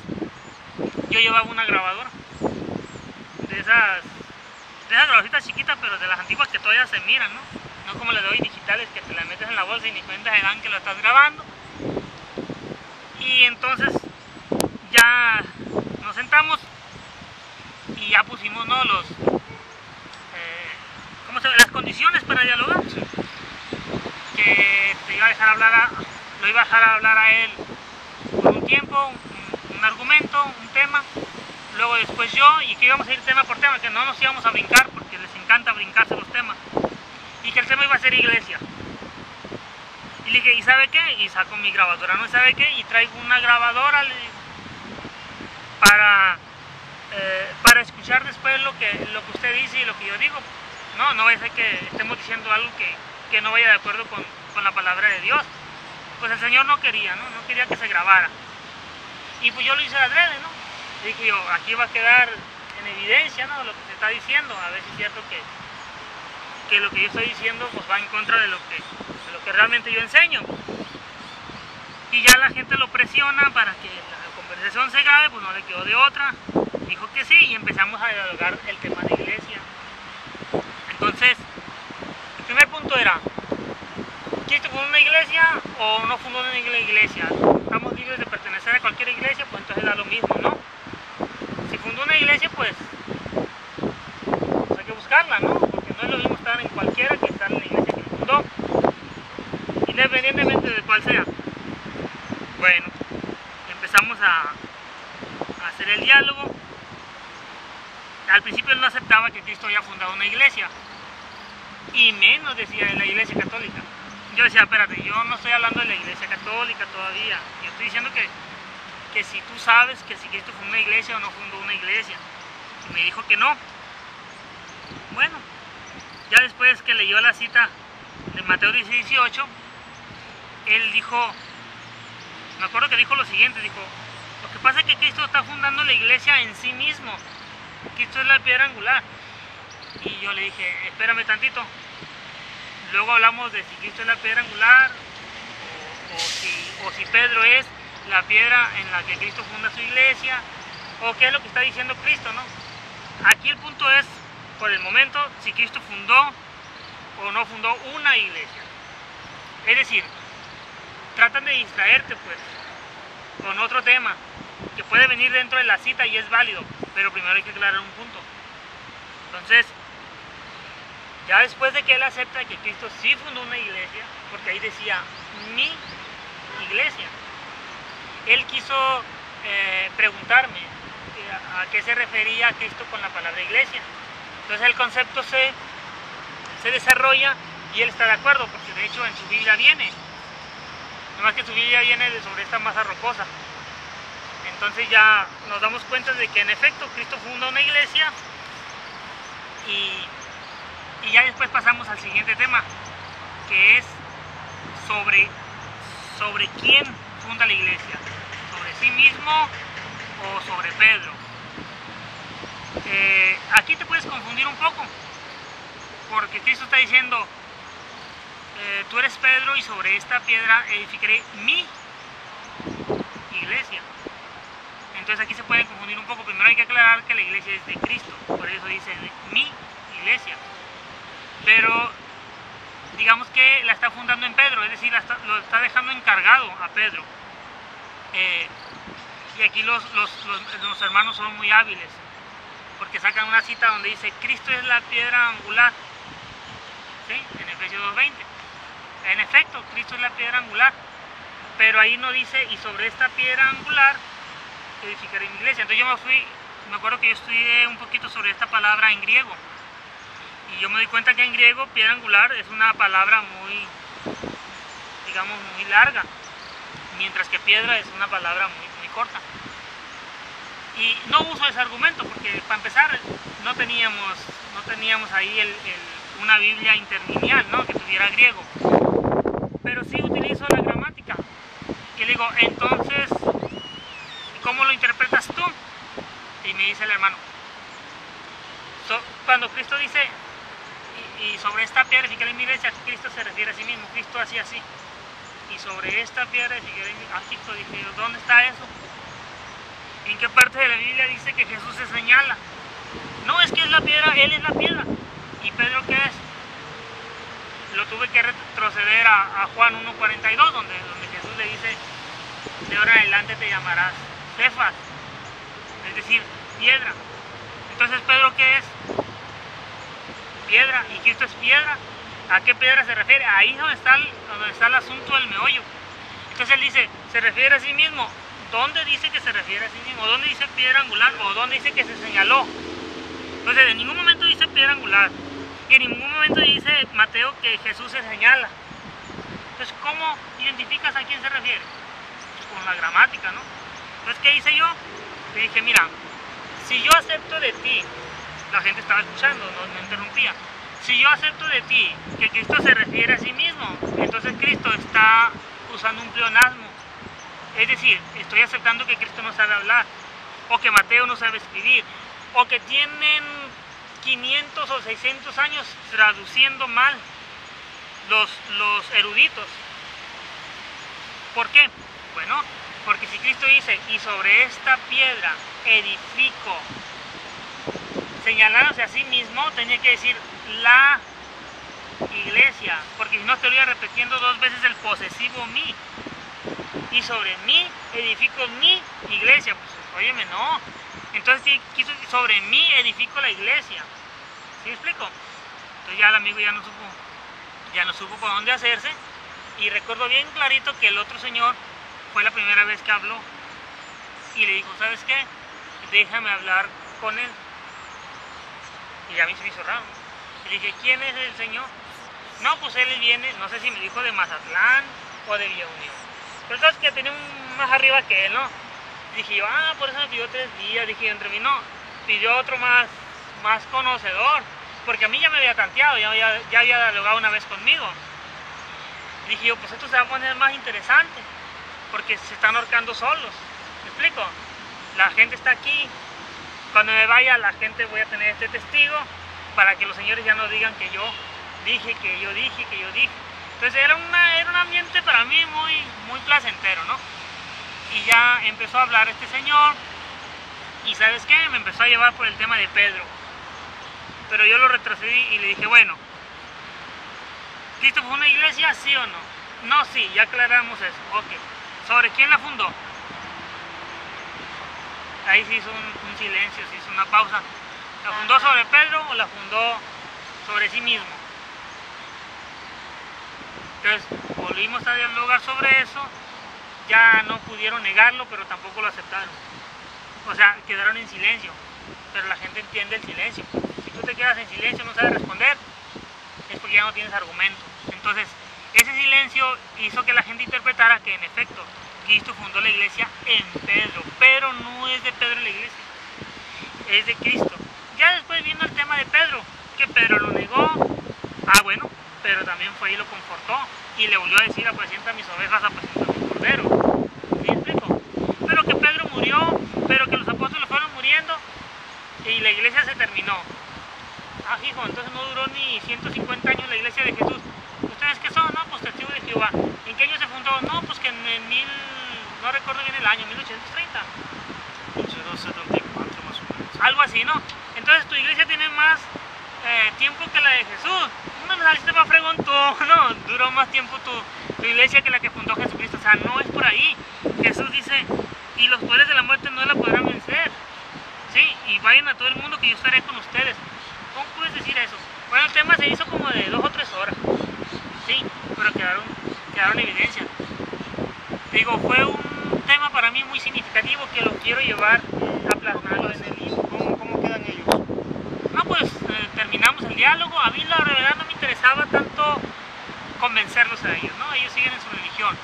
Yo llevaba una grabadora de esas grabadoras chiquitas, pero de las antiguas que todavía se miran, ¿no? No como las de hoy digitales que te las metes en la bolsa y ni cuenta se dan que lo estás grabando. Y entonces ya nos sentamos y ya pusimos, ¿no? Las condiciones para dialogar. Que te iba a dejar hablar lo iba a dejar hablar a él por un tiempo, un argumento, un tema, luego después yo, y que íbamos a ir tema por tema, que no nos íbamos a brincar porque les encanta brincarse los temas, y que el tema iba a ser iglesia. Y le dije, ¿y sabe qué? Y saco mi grabadora, ¿no? ¿Sabe qué? Y traigo una grabadora, le digo, para escuchar después lo que usted dice y lo que yo digo. No vaya a ser que estemos diciendo algo que no vaya de acuerdo con la palabra de Dios. Pues el Señor no quería, ¿no? No quería que se grabara. Y pues yo lo hice adrede, ¿no? Dije yo, aquí va a quedar en evidencia, ¿no? Lo que se está diciendo, a ver si es cierto que lo que yo estoy diciendo pues va en contra de lo que realmente yo enseño. Y ya la gente lo presiona para que la conversación se grabe, pues no le quedó de otra. Dijo que sí y empezamos a dialogar el tema de iglesia. Entonces, el primer punto era, ¿Cristo fundó una iglesia o no fundó una iglesia? ¿Estamos libres de pertenecer a cualquier iglesia? Pues entonces da lo mismo, ¿no? Si fundó una iglesia, pues hay que buscarla, ¿no? Porque no es lo mismo estar en cualquiera que estar en la iglesia que fundó, independientemente de cuál sea. Bueno, empezamos a hacer el diálogo. Al principio él no aceptaba que Cristo había fundado una iglesia, y menos decía en la iglesia católica. Yo decía, espérate, yo no estoy hablando de la iglesia católica todavía, yo estoy diciendo que si tú sabes que si Cristo fundó una iglesia o no fundó una iglesia. Y me dijo que no. Bueno, ya después que leyó la cita de Mateo 18, él dijo, me acuerdo que dijo lo siguiente, dijo, lo que pasa es que Cristo está fundando la iglesia en sí mismo, Cristo es la piedra angular. Y yo le dije, espérame tantito, luego hablamos de si Cristo es la piedra angular o si Pedro es la piedra en la que Cristo funda su iglesia, o qué es lo que está diciendo Cristo, ¿no? Aquí el punto es, por el momento, si Cristo fundó o no fundó una iglesia. Es decir, tratan de distraerte pues con otro tema que puede venir dentro de la cita y es válido, pero primero hay que aclarar un punto. Entonces, ya después de que él acepta que Cristo sí fundó una iglesia, porque ahí decía mi iglesia, él quiso preguntarme a qué se refería Cristo con la palabra iglesia. Entonces el concepto se desarrolla y él está de acuerdo, porque de hecho en su Biblia viene, nomás que su Biblia viene sobre esta masa rocosa. Entonces ya nos damos cuenta de que en efecto Cristo fundó una iglesia, y ya después pasamos al siguiente tema, que es sobre quién funda la iglesia, sobre sí mismo o sobre Pedro. Aquí te puedes confundir un poco, porque Cristo está diciendo, tú eres Pedro y sobre esta piedra edificaré mi iglesia. Entonces aquí se puede confundir un poco. Primero hay que aclarar que la iglesia es de Cristo, por eso dice mi iglesia. Pero digamos que la está fundando en Pedro, es decir, lo está dejando encargado a Pedro. Y aquí los hermanos son muy hábiles, porque sacan una cita donde dice Cristo es la piedra angular, ¿sí? En Efesios 2:20. En efecto, Cristo es la piedra angular, pero ahí no dice y sobre esta piedra angular edificaré mi iglesia. Entonces me acuerdo que yo estudié un poquito sobre esta palabra en griego, y yo me di cuenta que en griego piedra angular es una palabra muy, digamos, muy larga, mientras que piedra es una palabra muy, muy corta. Y no uso ese argumento porque para empezar no teníamos ahí una Biblia interlineal, ¿no? Que tuviera griego. Pero sí utilizo la gramática. Y le digo, entonces, ¿cómo lo interpretas tú? Y me dice el hermano, cuando Cristo dice, y sobre esta piedra edificaré mi iglesia, Cristo se refiere a sí mismo, Cristo hacía así. Y sobre esta piedra edificaré mi iglesia. Cristo dije, ¿dónde está eso? ¿En qué parte de la Biblia dice que Jesús se señala? No, es que es la piedra, Él es la piedra. ¿Y Pedro qué es? Lo tuve que retroceder a Juan 1:42, donde Jesús le dice, de ahora en adelante te llamarás Cefas, es decir, piedra. Entonces, ¿Pedro qué es? Piedra, y Cristo es piedra. ¿A qué piedra se refiere? Ahí es donde está el asunto del meollo. Entonces él dice, se refiere a sí mismo. ¿Dónde dice que se refiere a sí mismo? ¿Dónde dice piedra angular? ¿O dónde dice que se señaló? Entonces, en ningún momento dice piedra angular. Y en ningún momento dice Mateo que Jesús se señala. Entonces, ¿cómo identificas a quién se refiere? Pues con la gramática, ¿no? Entonces, ¿qué hice yo? Le dije, mira, si yo acepto de ti, la gente estaba escuchando, no me interrumpía. Si yo acepto de ti que Cristo se refiere a sí mismo, entonces Cristo está usando un pleonasmo. Es decir, estoy aceptando que Cristo no sabe hablar, o que Mateo no sabe escribir, o que tienen 500 o 600 años traduciendo mal los eruditos. ¿Por qué? Bueno, porque si Cristo dice, y sobre esta piedra edifico, señalándose a sí mismo, tenía que decir la iglesia, porque si no estaría repitiendo dos veces el posesivo mi. Y sobre mí edifico mi iglesia. Pues óyeme, no. Entonces sí, sobre mí edifico la iglesia. ¿Sí me explico? Entonces ya el amigo ya no supo por dónde hacerse. Y recuerdo bien clarito que el otro señor fue la primera vez que habló. Y le dijo, ¿sabes qué? Déjame hablar con él. Y a mí se me hizo raro. Y le dije, ¿quién es el señor? No, pues él viene, no sé si me dijo de Mazatlán o de Villa Unión. Pero sabes que tenía más arriba que él, ¿no? Dije yo, por eso me pidió 3 días. Dije yo, entre mí no, pidió otro más conocedor. Porque a mí ya me había tanteado, ya había dialogado una vez conmigo. Dije yo, pues esto se va a poner más interesante. Porque se están ahorcando solos. ¿Me explico? La gente está aquí. Cuando me vaya, la gente voy a tener este testigo. Para que los señores ya no digan que yo dije, que yo dije. Entonces era un ambiente para mí muy placentero, ¿no? Y ya empezó a hablar este señor, y ¿sabes qué? Me empezó a llevar por el tema de Pedro. Pero yo lo retrocedí y le dije, bueno, ¿Cristo fue una iglesia, sí o no? No, sí, ya aclaramos eso, ok. ¿Sobre quién la fundó? Ahí se hizo un silencio, se hizo una pausa. ¿La fundó sobre Pedro o la fundó sobre sí mismo? Entonces volvimos a dialogar sobre eso, ya no pudieron negarlo, pero tampoco lo aceptaron. O sea, quedaron en silencio, pero la gente entiende el silencio. Si tú te quedas en silencio y no sabes responder, es porque ya no tienes argumentos. Entonces, ese silencio hizo que la gente interpretara que en efecto, Cristo fundó la iglesia en Pedro, pero no es de Pedro la iglesia, es de Cristo. Ya después vino el tema de Pedro, que Pedro lo negó, bueno, pero también fue y lo confortó y le volvió a decir, apacienta mis ovejas, apacienta mis corderos. ¿Sí me explico? Pero que Pedro murió, pero que los apóstoles fueron muriendo y la iglesia se terminó. Hijo, entonces no duró ni 150 años la iglesia de Jesús. ¿Ustedes qué son? No, pues testigos de Jehová. ¿En qué año se fundó? No, pues que en no recuerdo bien el año, 1830. 1874 más o menos. Algo así, ¿no? Entonces tu iglesia tiene más tiempo que la de Jesús. No me saliste para fregón tú, no, duró más tiempo tu iglesia que la que fundó Jesucristo. O sea, no es por ahí. Jesús dice, y los poderes de la muerte no la podrán vencer. Sí, y vayan a todo el mundo que yo estaré con ustedes. ¿Cómo puedes decir eso? Bueno, el tema se hizo como de 2 o 3 horas. Sí, pero quedaron en evidencia. Digo, fue un tema para mí muy significativo que lo quiero llevar a plasmarlo en el libro. ¿Cómo quedan ellos? No, pues terminamos el diálogo. A mí la verdad no me interesaba tanto convencerlos a ellos, ¿no? Ellos siguen en su religión.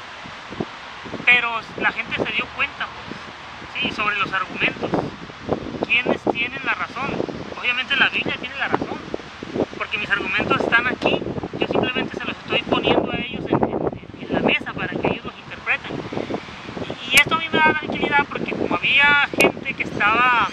Pero la gente se dio cuenta, pues, sí, sobre los argumentos. tienen la razón. Obviamente la Biblia tiene la razón, porque mis argumentos están aquí. Yo simplemente se los estoy poniendo a ellos en la mesa para que ellos los interpreten. Y esto a mí me da tranquilidad, porque como había gente que estaba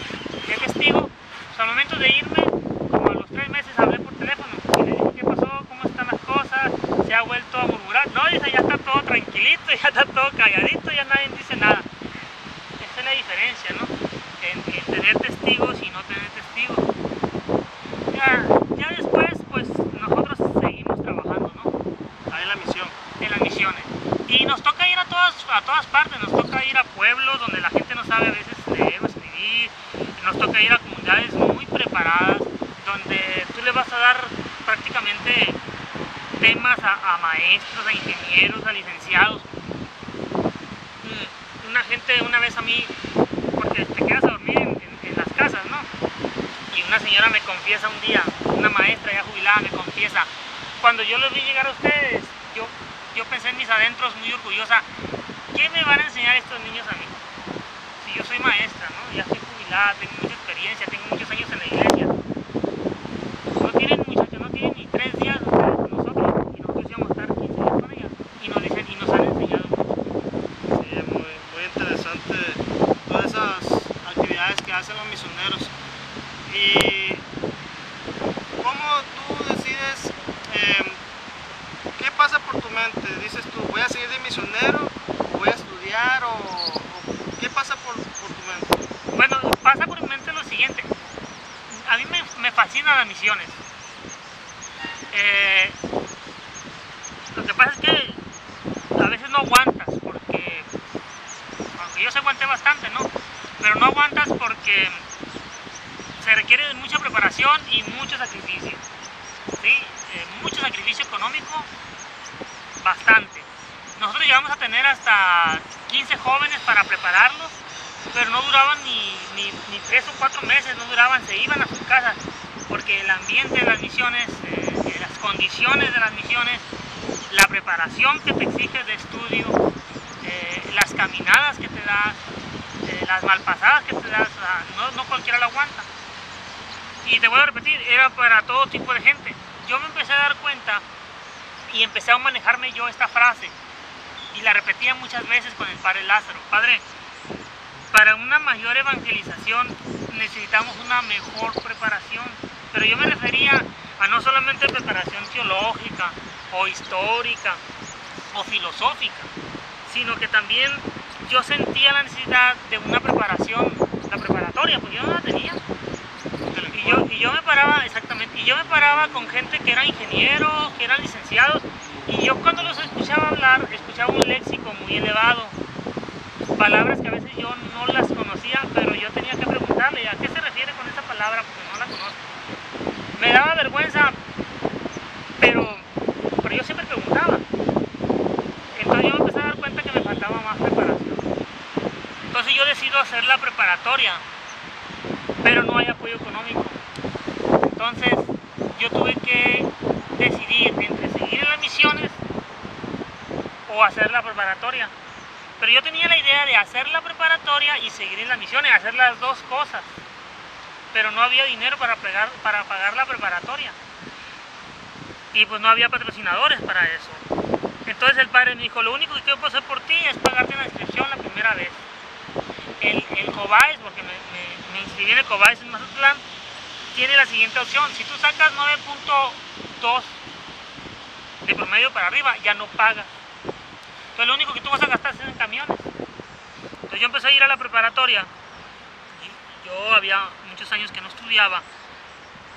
de testigo, pues al momento de irme, como a los 3 meses hablé por teléfono y le dije qué pasó, cómo están las cosas, se ha vuelto a murmurar. No, dice, ya está todo tranquilito, ya está todo calladito, ya nadie dice nada. Esa es la diferencia, ¿no? En tener testigos y no tener testigos. Ya después, pues nosotros seguimos trabajando, ¿no? Ahí en la misión. En las misiones. Y nos toca ir a todas partes, nos toca ir a pueblos donde la gente no sabe a veces leer o escribir, nos toca ir a comunidades muy preparadas, donde tú le vas a dar prácticamente temas a maestros, a ingenieros, a licenciados. Una gente una vez a mí, porque te quedas a dormir en las casas, ¿no? Y una señora me confiesa un día, una maestra ya jubilada me confiesa, cuando yo los vi llegar a ustedes, yo pensé en mis adentros muy orgullosa, ¿qué me van a enseñar estos niños a mí? Si yo soy maestra, ¿no? Ya estoy jubilada, tengo mucha experiencia, tengo muchos años en la iglesia. No tienen, muchachos, no tienen ni 3 días ustedes con nosotros, y nosotros íbamos a estar 15 días con ellas, y nos dicen, y nos han enseñado mucho. Sí, es muy interesante todas esas actividades que hacen los misioneros. ¿Y cómo tú decides, qué pasa por tu mente? Dices tú, ¿voy a seguir de misionero? ¿Voy a estudiar? ¿O qué pasa por tu mente? Bueno, pasa por mi mente lo siguiente. A mí me fascinan las misiones. Lo que pasa es que a veces no aguantas, porque, aunque yo se aguanté bastante, ¿no? Pero no aguantas porque se requiere de mucha preparación y mucho sacrificio. ¿Sí? Mucho sacrificio económico, bastante. Nosotros llegamos a tener hasta 15 jóvenes para prepararlos, pero no duraban ni 3 o 4 meses, no duraban, se iban a sus casas, porque el ambiente de las misiones, las condiciones de las misiones, la preparación que te exige de estudio, las caminadas que te das, las malpasadas que te das, no cualquiera lo aguanta. Y te voy a repetir, era para todo tipo de gente. Yo me empecé a dar cuenta y empecé a manejarme yo esta frase, y la repetía muchas veces con el padre Lázaro: Padre, para una mayor evangelización necesitamos una mejor preparación. Pero yo me refería a no solamente preparación teológica o histórica o filosófica, sino que también yo sentía la necesidad de una preparación, la preparatoria, porque yo no la tenía. Y yo me paraba, exactamente, y yo me paraba con gente que era ingenieros, que eran licenciados, y yo cuando los escuchaba hablar, escuchaba un léxico muy elevado, palabras que a veces yo no las conocía, pero yo tenía que preguntarle, ¿a qué se refiere con esa palabra? Porque no la conozco. Me daba vergüenza, pero yo siempre preguntaba. Entonces yo me empecé a dar cuenta que me faltaba más preparación. Entonces yo decido hacer la preparatoria, pero no hay apoyo económico. Entonces yo tuve que decidir entre seguir en las misiones o hacer la preparatoria. Pero yo tenía la idea de hacer la preparatoria y seguir en las misiones, hacer las dos cosas. Pero no había dinero para pagar la preparatoria. Y pues no había patrocinadores para eso. Entonces el padre me dijo, lo único que quiero hacer por ti es pagarte la inscripción la primera vez. El COBAES, porque me inscribí en el COBAES en Mazatlán, tiene la siguiente opción: si tú sacas 9.2 de promedio para arriba, ya no pagas. Entonces lo único que tú vas a gastar es en camiones. Entonces yo empecé a ir a la preparatoria, y yo había muchos años que no estudiaba.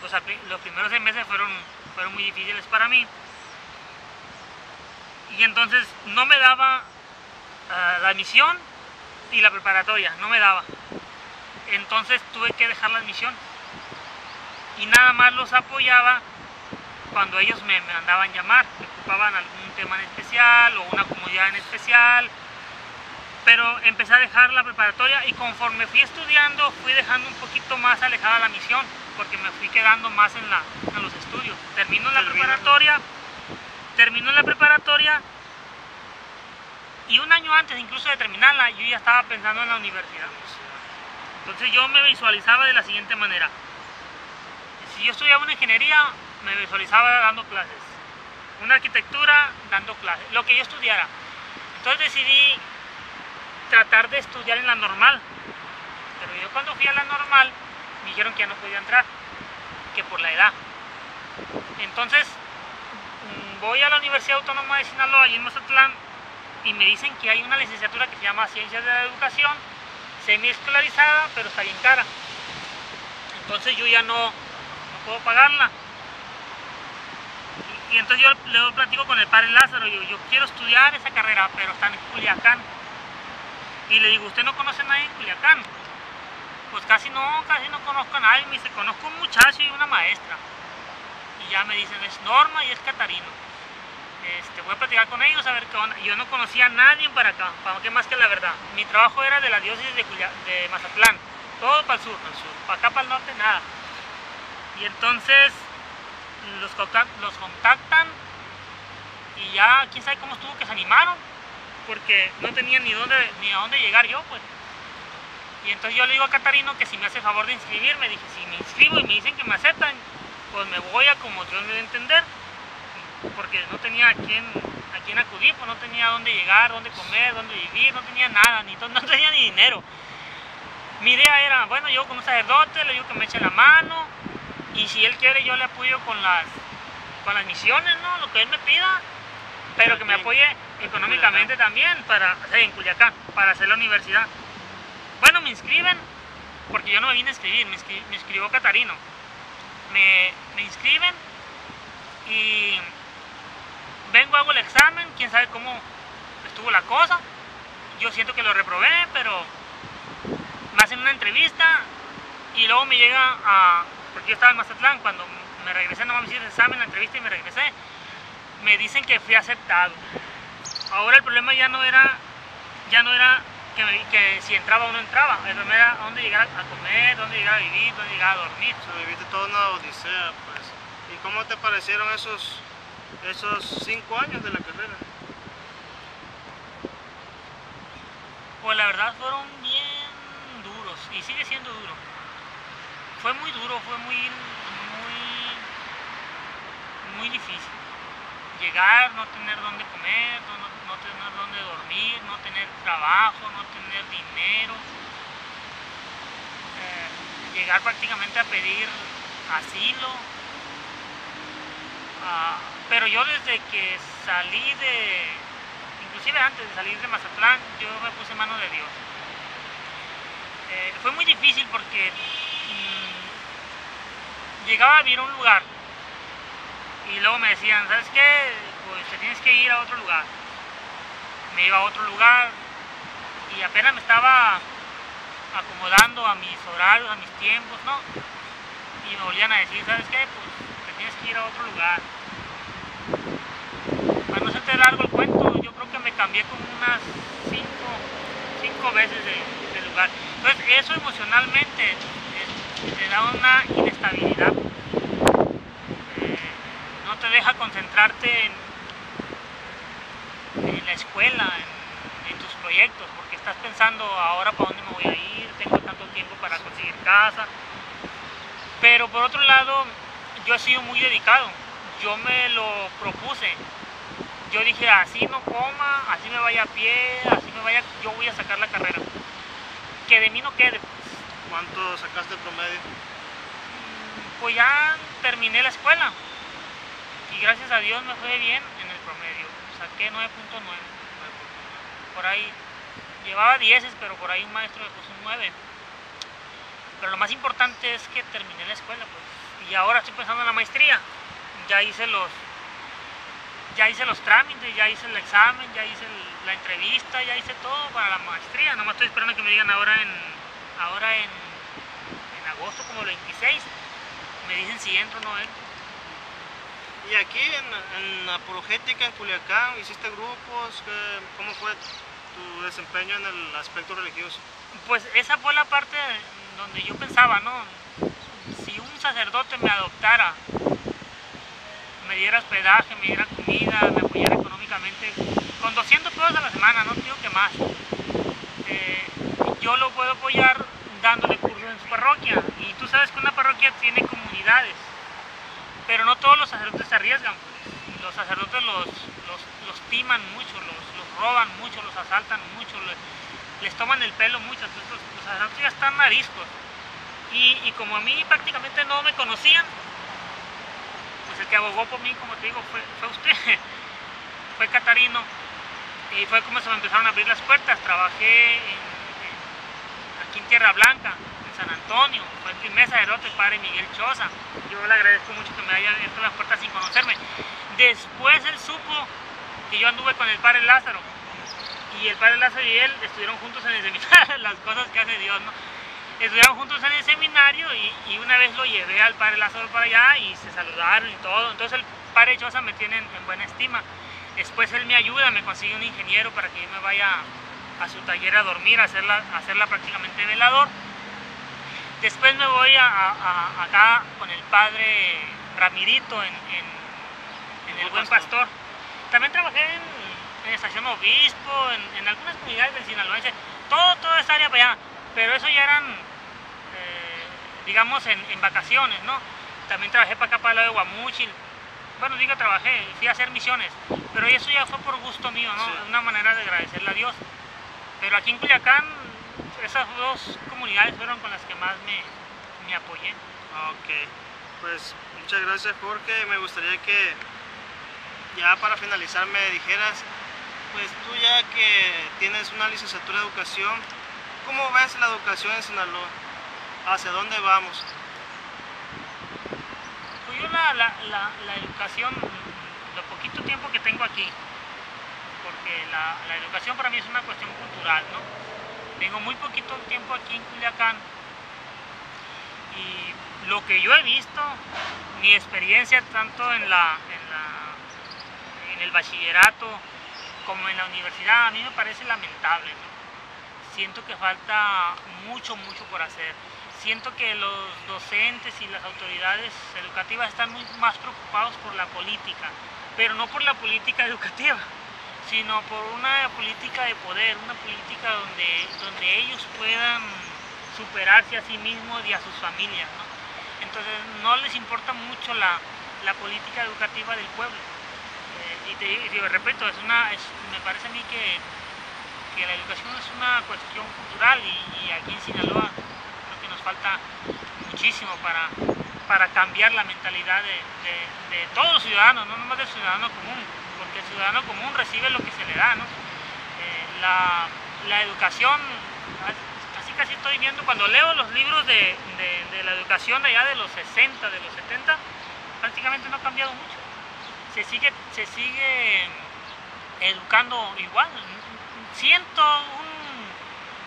Pues los primeros 6 meses fueron muy difíciles para mí, y entonces no me daba la misión y la preparatoria, no me daba. Entonces tuve que dejar las misiones y nada más los apoyaba cuando ellos me mandaban llamar, me ocupaban algún tema en especial o una comunidad en especial. Pero empecé a dejar la preparatoria, y conforme fui estudiando fui dejando un poquito más alejada la misión, porque me fui quedando más en los estudios. Termino la preparatoria, y un año antes incluso de terminarla yo ya estaba pensando en la universidad. Entonces yo me visualizaba de la siguiente manera. Si yo estudiaba una ingeniería, me visualizaba dando clases. Una arquitectura, dando clases. Lo que yo estudiara. Entonces decidí tratar de estudiar en la normal. Pero yo cuando fui a la normal, me dijeron que ya no podía entrar, que por la edad. Entonces voy a la Universidad Autónoma de Sinaloa, allí en Mazatlán, y me dicen que hay una licenciatura que se llama Ciencias de la Educación, semi-escolarizada, pero está bien cara. Entonces yo ya no puedo pagarla. Y entonces yo le platico con el padre Lázaro, yo quiero estudiar esa carrera, pero está en Culiacán. Y le digo, ¿usted no conoce a nadie en Culiacán? Pues casi no conozco a nadie. Me dice, conozco un muchacho y una maestra. Y ya me dicen, es Norma y es Catarino. Voy a platicar con ellos a ver qué onda. Yo no conocía a nadie para acá, para qué más que la verdad. Mi trabajo era de la diócesis de Mazatlán, todo para el sur, para acá para el norte nada. Y entonces los contactan y ya quién sabe cómo estuvo que se animaron, porque no tenían ni a dónde llegar yo, pues. Y entonces yo le digo a Catarino que si me hace favor de inscribirme. Dije, si me inscribo y me dicen que me aceptan, pues me voy a como Dios me dé a entender, porque no tenía a quién acudir, pues no tenía a dónde llegar, dónde comer, dónde vivir, no tenía nada, no tenía ni dinero. Mi idea era, bueno, yo con un sacerdote le digo que me eche la mano, y si él quiere yo le apoyo con las misiones, ¿no? Lo que él me pida, pero que me apoye económicamente también en Culiacán, para hacer la universidad. Bueno, me inscriben, porque yo no me vine a inscribir, me inscribió Catarino. Me inscriben y vengo, hago el examen, quién sabe cómo estuvo la cosa. Yo siento que lo reprobé, pero me hacen una entrevista y luego me llega porque yo estaba en Mazatlán, cuando me regresé, nomás me hicieron el examen, la entrevista y me regresé, me dicen que fui aceptado. Ahora el problema ya no era que si entraba o no entraba, el problema era dónde llegar a comer, dónde llegar a vivir, dónde llegar a dormir. Viviste toda una odisea, pues. ¿Y cómo te parecieron esos 5 años de la carrera? Pues la verdad fueron bien duros, y sigue siendo duro. Fue muy duro, fue muy difícil. Llegar, no tener dónde comer, no tener dónde dormir, no tener trabajo, no tener dinero. Llegar prácticamente a pedir asilo. Pero yo desde que salí inclusive antes de salir de Mazatlán, yo me puse en manos de Dios. Fue muy difícil porque llegaba a vivir a un lugar y luego me decían, ¿sabes qué? Pues te tienes que ir a otro lugar. Me iba a otro lugar y apenas me estaba acomodando a mis horarios, a mis tiempos, ¿no? Y me volvían a decir, ¿sabes qué? Pues te tienes que ir a otro lugar. Para no hacerte largo el cuento, yo creo que me cambié como unas 5 veces de lugar. Entonces eso emocionalmente te da una inestabilidad. No te deja concentrarte en la escuela, en tus proyectos, porque estás pensando ahora para dónde me voy a ir, tengo tanto tiempo para conseguir casa. Pero por otro lado, yo he sido muy dedicado, yo me lo propuse. Yo dije, así no coma, así me vaya a pie, yo voy a sacar la carrera. Que de mí no quede. ¿Cuánto sacaste el promedio? Pues ya terminé la escuela y gracias a Dios me fue bien en el promedio. Saqué 9.9. Por ahí llevaba 10, pero por ahí un maestro me puso un 9. Pero lo más importante es que terminé la escuela, pues. Y ahora estoy pensando en la maestría. Ya hice los trámites, ya hice el examen, ya hice la entrevista, ya hice todo para la maestría. Nomás estoy esperando que me digan ahora en agosto, como el 26. Me dicen si entro o no entro. Y aquí en Apologética, en Culiacán, ¿hiciste grupos? ¿Cómo fue tu desempeño en el aspecto religioso? Pues esa fue la parte donde yo pensaba, ¿no? Si un sacerdote me adoptara, me diera hospedaje, me diera comida, me apoyara económicamente, con 200 pesos a la semana, no digo que más, yo lo puedo apoyar dándole cursos en su parroquia. Y tú sabes que una parroquia tiene comunidades, pero no todos los sacerdotes se arriesgan, pues. Los sacerdotes los timan mucho, los roban mucho, los asaltan mucho, les toman el pelo mucho. Entonces los sacerdotes ya están ariscos. Y como a mí prácticamente no me conocían, pues el que abogó por mí, como te digo, fue usted, fue Catarino. Y fue como se me empezaron a abrir las puertas. Trabajé aquí en Tierra Blanca, en San Antonio. Fue el primer sacerdote, el padre Miguel Choza. Yo le agradezco mucho que me haya abierto las puertas sin conocerme. Después él supo que yo anduve con el padre Lázaro. Y el padre Lázaro y él estuvieron juntos en el seminario, las cosas que hace Dios, ¿no? Estuvieron juntos en el seminario y una vez lo llevé al padre Lázaro para allá y se saludaron y todo. Entonces el padre Choza me tiene en buena estima. Después él me ayuda, me consigue un ingeniero para que yo me vaya a su taller a dormir, a hacerla prácticamente velador. Después me voy acá con el padre Ramirito en el Buen Pastor. También trabajé en Estación Obispo, en algunas comunidades del Sinaloense, toda esa área para allá, pero eso ya eran, digamos, en vacaciones, ¿no? También trabajé para acá, para el lado de Guamúchil. Bueno, trabajé, fui a hacer misiones, pero eso ya fue por gusto mío, ¿no? Sí. Una manera de agradecerle a Dios. Pero aquí en Culiacán, esas dos comunidades fueron con las que más me apoyé. Ok, pues muchas gracias, Jorge. Me gustaría que ya para finalizar me dijeras, pues tú ya que tienes una licenciatura de educación, ¿cómo ves la educación en Sinaloa? ¿Hacia dónde vamos? Pues yo la educación, lo poquito tiempo que tengo aquí, porque la educación para mí es una cuestión cultural, ¿no? Tengo muy poquito tiempo aquí en Culiacán y lo que yo he visto, mi experiencia tanto en el bachillerato como en la universidad, a mí me parece lamentable, ¿no? Siento que falta mucho por hacer. Siento que los docentes y las autoridades educativas están más preocupados por la política, pero no por la política educativa, sino por una política de poder, una política donde ellos puedan superarse a sí mismos y a sus familias, ¿no? Entonces no les importa mucho la política educativa del pueblo. Y te repito, me parece a mí que la educación es una cuestión cultural y aquí en Sinaloa creo que nos falta muchísimo para cambiar la mentalidad de todos los ciudadanos, no nomás del ciudadano común, porque el ciudadano común recibe lo que se le da, ¿no? La educación, casi estoy viendo, cuando leo los libros de la educación de allá de los 60, de los 70, prácticamente no ha cambiado mucho. Se sigue educando igual. Siento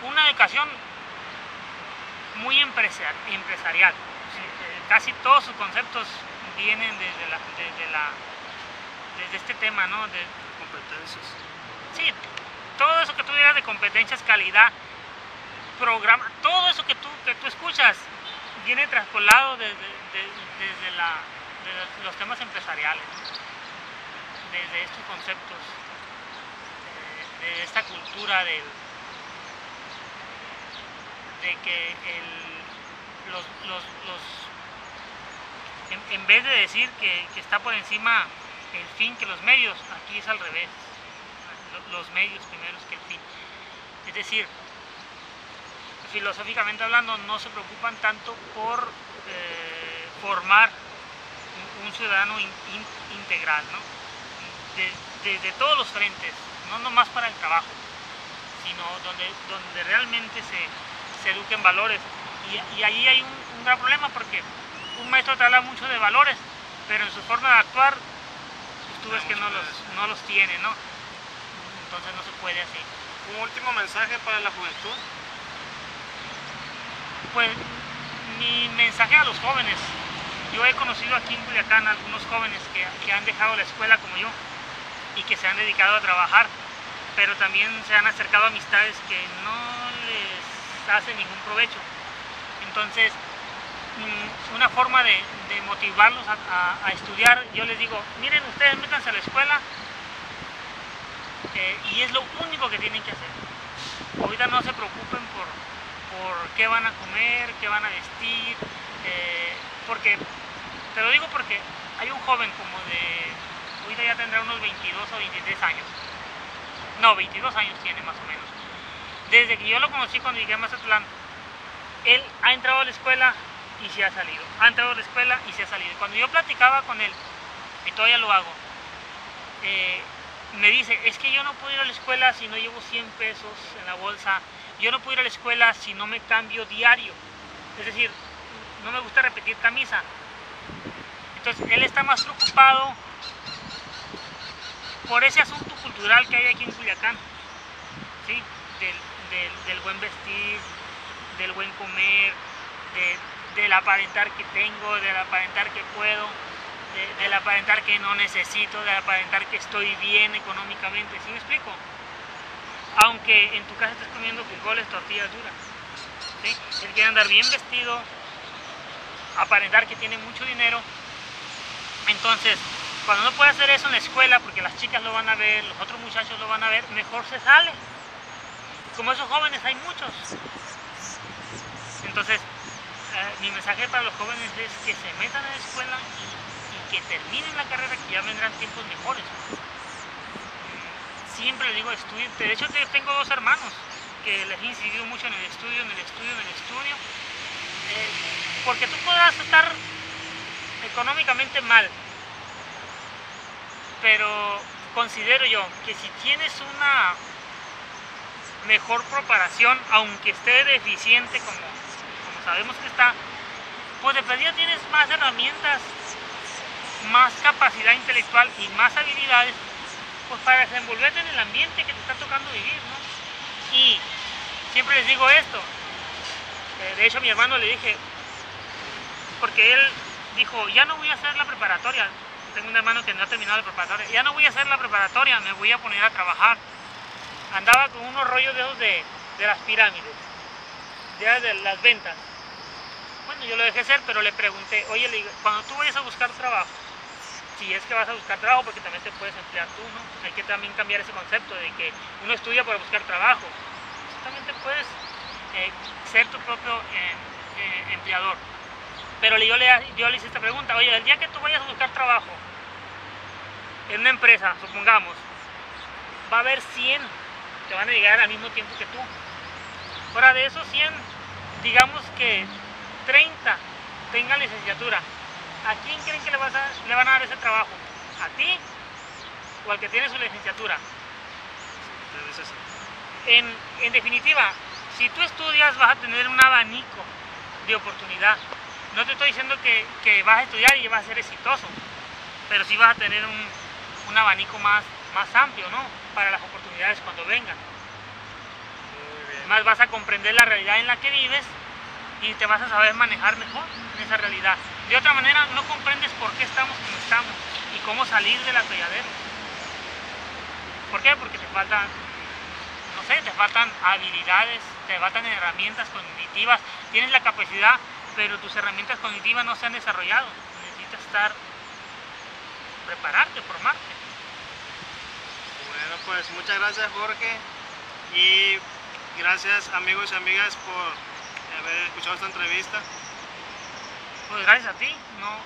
una educación muy empresarial. Casi todos sus conceptos vienen desde este tema, ¿no? De competencias. Sí, todo eso que tú digas de competencias, calidad, programa, todo eso que tú escuchas viene traspolado desde los temas empresariales, ¿no? Desde estos conceptos, de esta cultura de que en vez de decir que está por encima el fin que los medios, aquí es al revés, los medios primeros que el fin. Es decir, filosóficamente hablando, no se preocupan tanto por formar un ciudadano integral, ¿no? Desde todos los frentes, no nomás para el trabajo, sino donde realmente se eduquen valores. Y ahí hay un gran problema, porque un maestro te habla mucho de valores, pero en su forma de actuar, pues tú ves que no los tiene, ¿no? Entonces no se puede así. ¿Un último mensaje para la juventud? Pues mi mensaje a los jóvenes. Yo he conocido aquí en Culiacán a algunos jóvenes que han dejado la escuela como yo y que se han dedicado a trabajar, pero también se han acercado a amistades que no les hacen ningún provecho. Entonces, una forma de motivarlos a estudiar, yo les digo, miren, ustedes métanse a la escuela y es lo único que tienen que hacer. Ahorita no se preocupen por qué van a comer, qué van a vestir, porque, te lo digo porque hay un joven como de, ahorita ya tendrá unos 22 o 23 años, no, 22 años tiene más o menos. Desde que yo lo conocí cuando llegué a Mazatlán, él ha entrado a la escuela y se ha salido, ha entrado a la escuela y se ha salido. Cuando yo platicaba con él, y todavía lo hago, me dice, es que yo no puedo ir a la escuela si no llevo 100 pesos en la bolsa, yo no puedo ir a la escuela si no me cambio diario, es decir, no me gusta repetir camisa. Entonces él está más preocupado por ese asunto cultural que hay aquí en Culiacán, ¿sí? Del buen vestir, del buen comer, del aparentar que tengo, del aparentar que puedo, del aparentar que no necesito, del aparentar que estoy bien económicamente, ¿sí me explico? Aunque en tu casa estés comiendo frijoles, tortillas duras, ¿sí? Él quiere andar bien vestido, aparentar que tiene mucho dinero. Entonces, cuando no puede hacer eso en la escuela, porque las chicas lo van a ver, los otros muchachos lo van a ver, mejor se sale. Como esos jóvenes hay muchos. Entonces, mi mensaje para los jóvenes es que se metan a la escuela y que terminen la carrera, que ya vendrán tiempos mejores. Siempre les digo, estudien. De hecho, tengo dos hermanos que les he incidido mucho en el estudio, porque tú podrás estar económicamente mal, pero considero yo que si tienes una mejor preparación, aunque esté deficiente como sabemos que está, pues de perdida tienes más herramientas, más capacidad intelectual y más habilidades, pues para desenvolverte en el ambiente que te está tocando vivir, ¿no? Y siempre les digo esto, de hecho a mi hermano le dije, porque él dijo, ya no voy a hacer la preparatoria, tengo un hermano que no ha terminado la preparatoria, ya no voy a hacer la preparatoria, me voy a poner a trabajar. Andaba con unos rollos de esos de las pirámides, ya de las ventas. Bueno, yo lo dejé ser, pero le pregunté, oye, le digo, cuando tú vayas a buscar trabajo, si es que vas a buscar trabajo, porque también te puedes emplear tú, ¿no? Hay que también cambiar ese concepto de que uno estudia para buscar trabajo. Tú también te puedes ser tu propio empleador. Pero yo le hice esta pregunta, oye, el día que tú vayas a buscar trabajo en una empresa, supongamos, va a haber 100 que van a llegar al mismo tiempo que tú. Ahora, de esos 100, digamos que 30 tengan licenciatura. ¿A quién creen que le van a dar ese trabajo? ¿A ti o al que tiene su licenciatura? En definitiva, si tú estudias vas a tener un abanico de oportunidad. No te estoy diciendo que vas a estudiar y vas a ser exitoso, pero sí vas a tener un abanico más amplio, ¿no? Para las oportunidades cuando vengan. Más vas a comprender la realidad en la que vives y te vas a saber manejar mejor en esa realidad. De otra manera no comprendes por qué estamos como estamos y cómo salir del atolladero. ¿Por qué? Porque te faltan, no sé, te faltan habilidades, te faltan herramientas cognitivas. Tienes la capacidad, pero tus herramientas cognitivas no se han desarrollado. Necesitas prepararte, formarte. Bueno, pues muchas gracias, Jorge, y gracias amigos y amigas por haber escuchado esta entrevista. Pues gracias a ti, no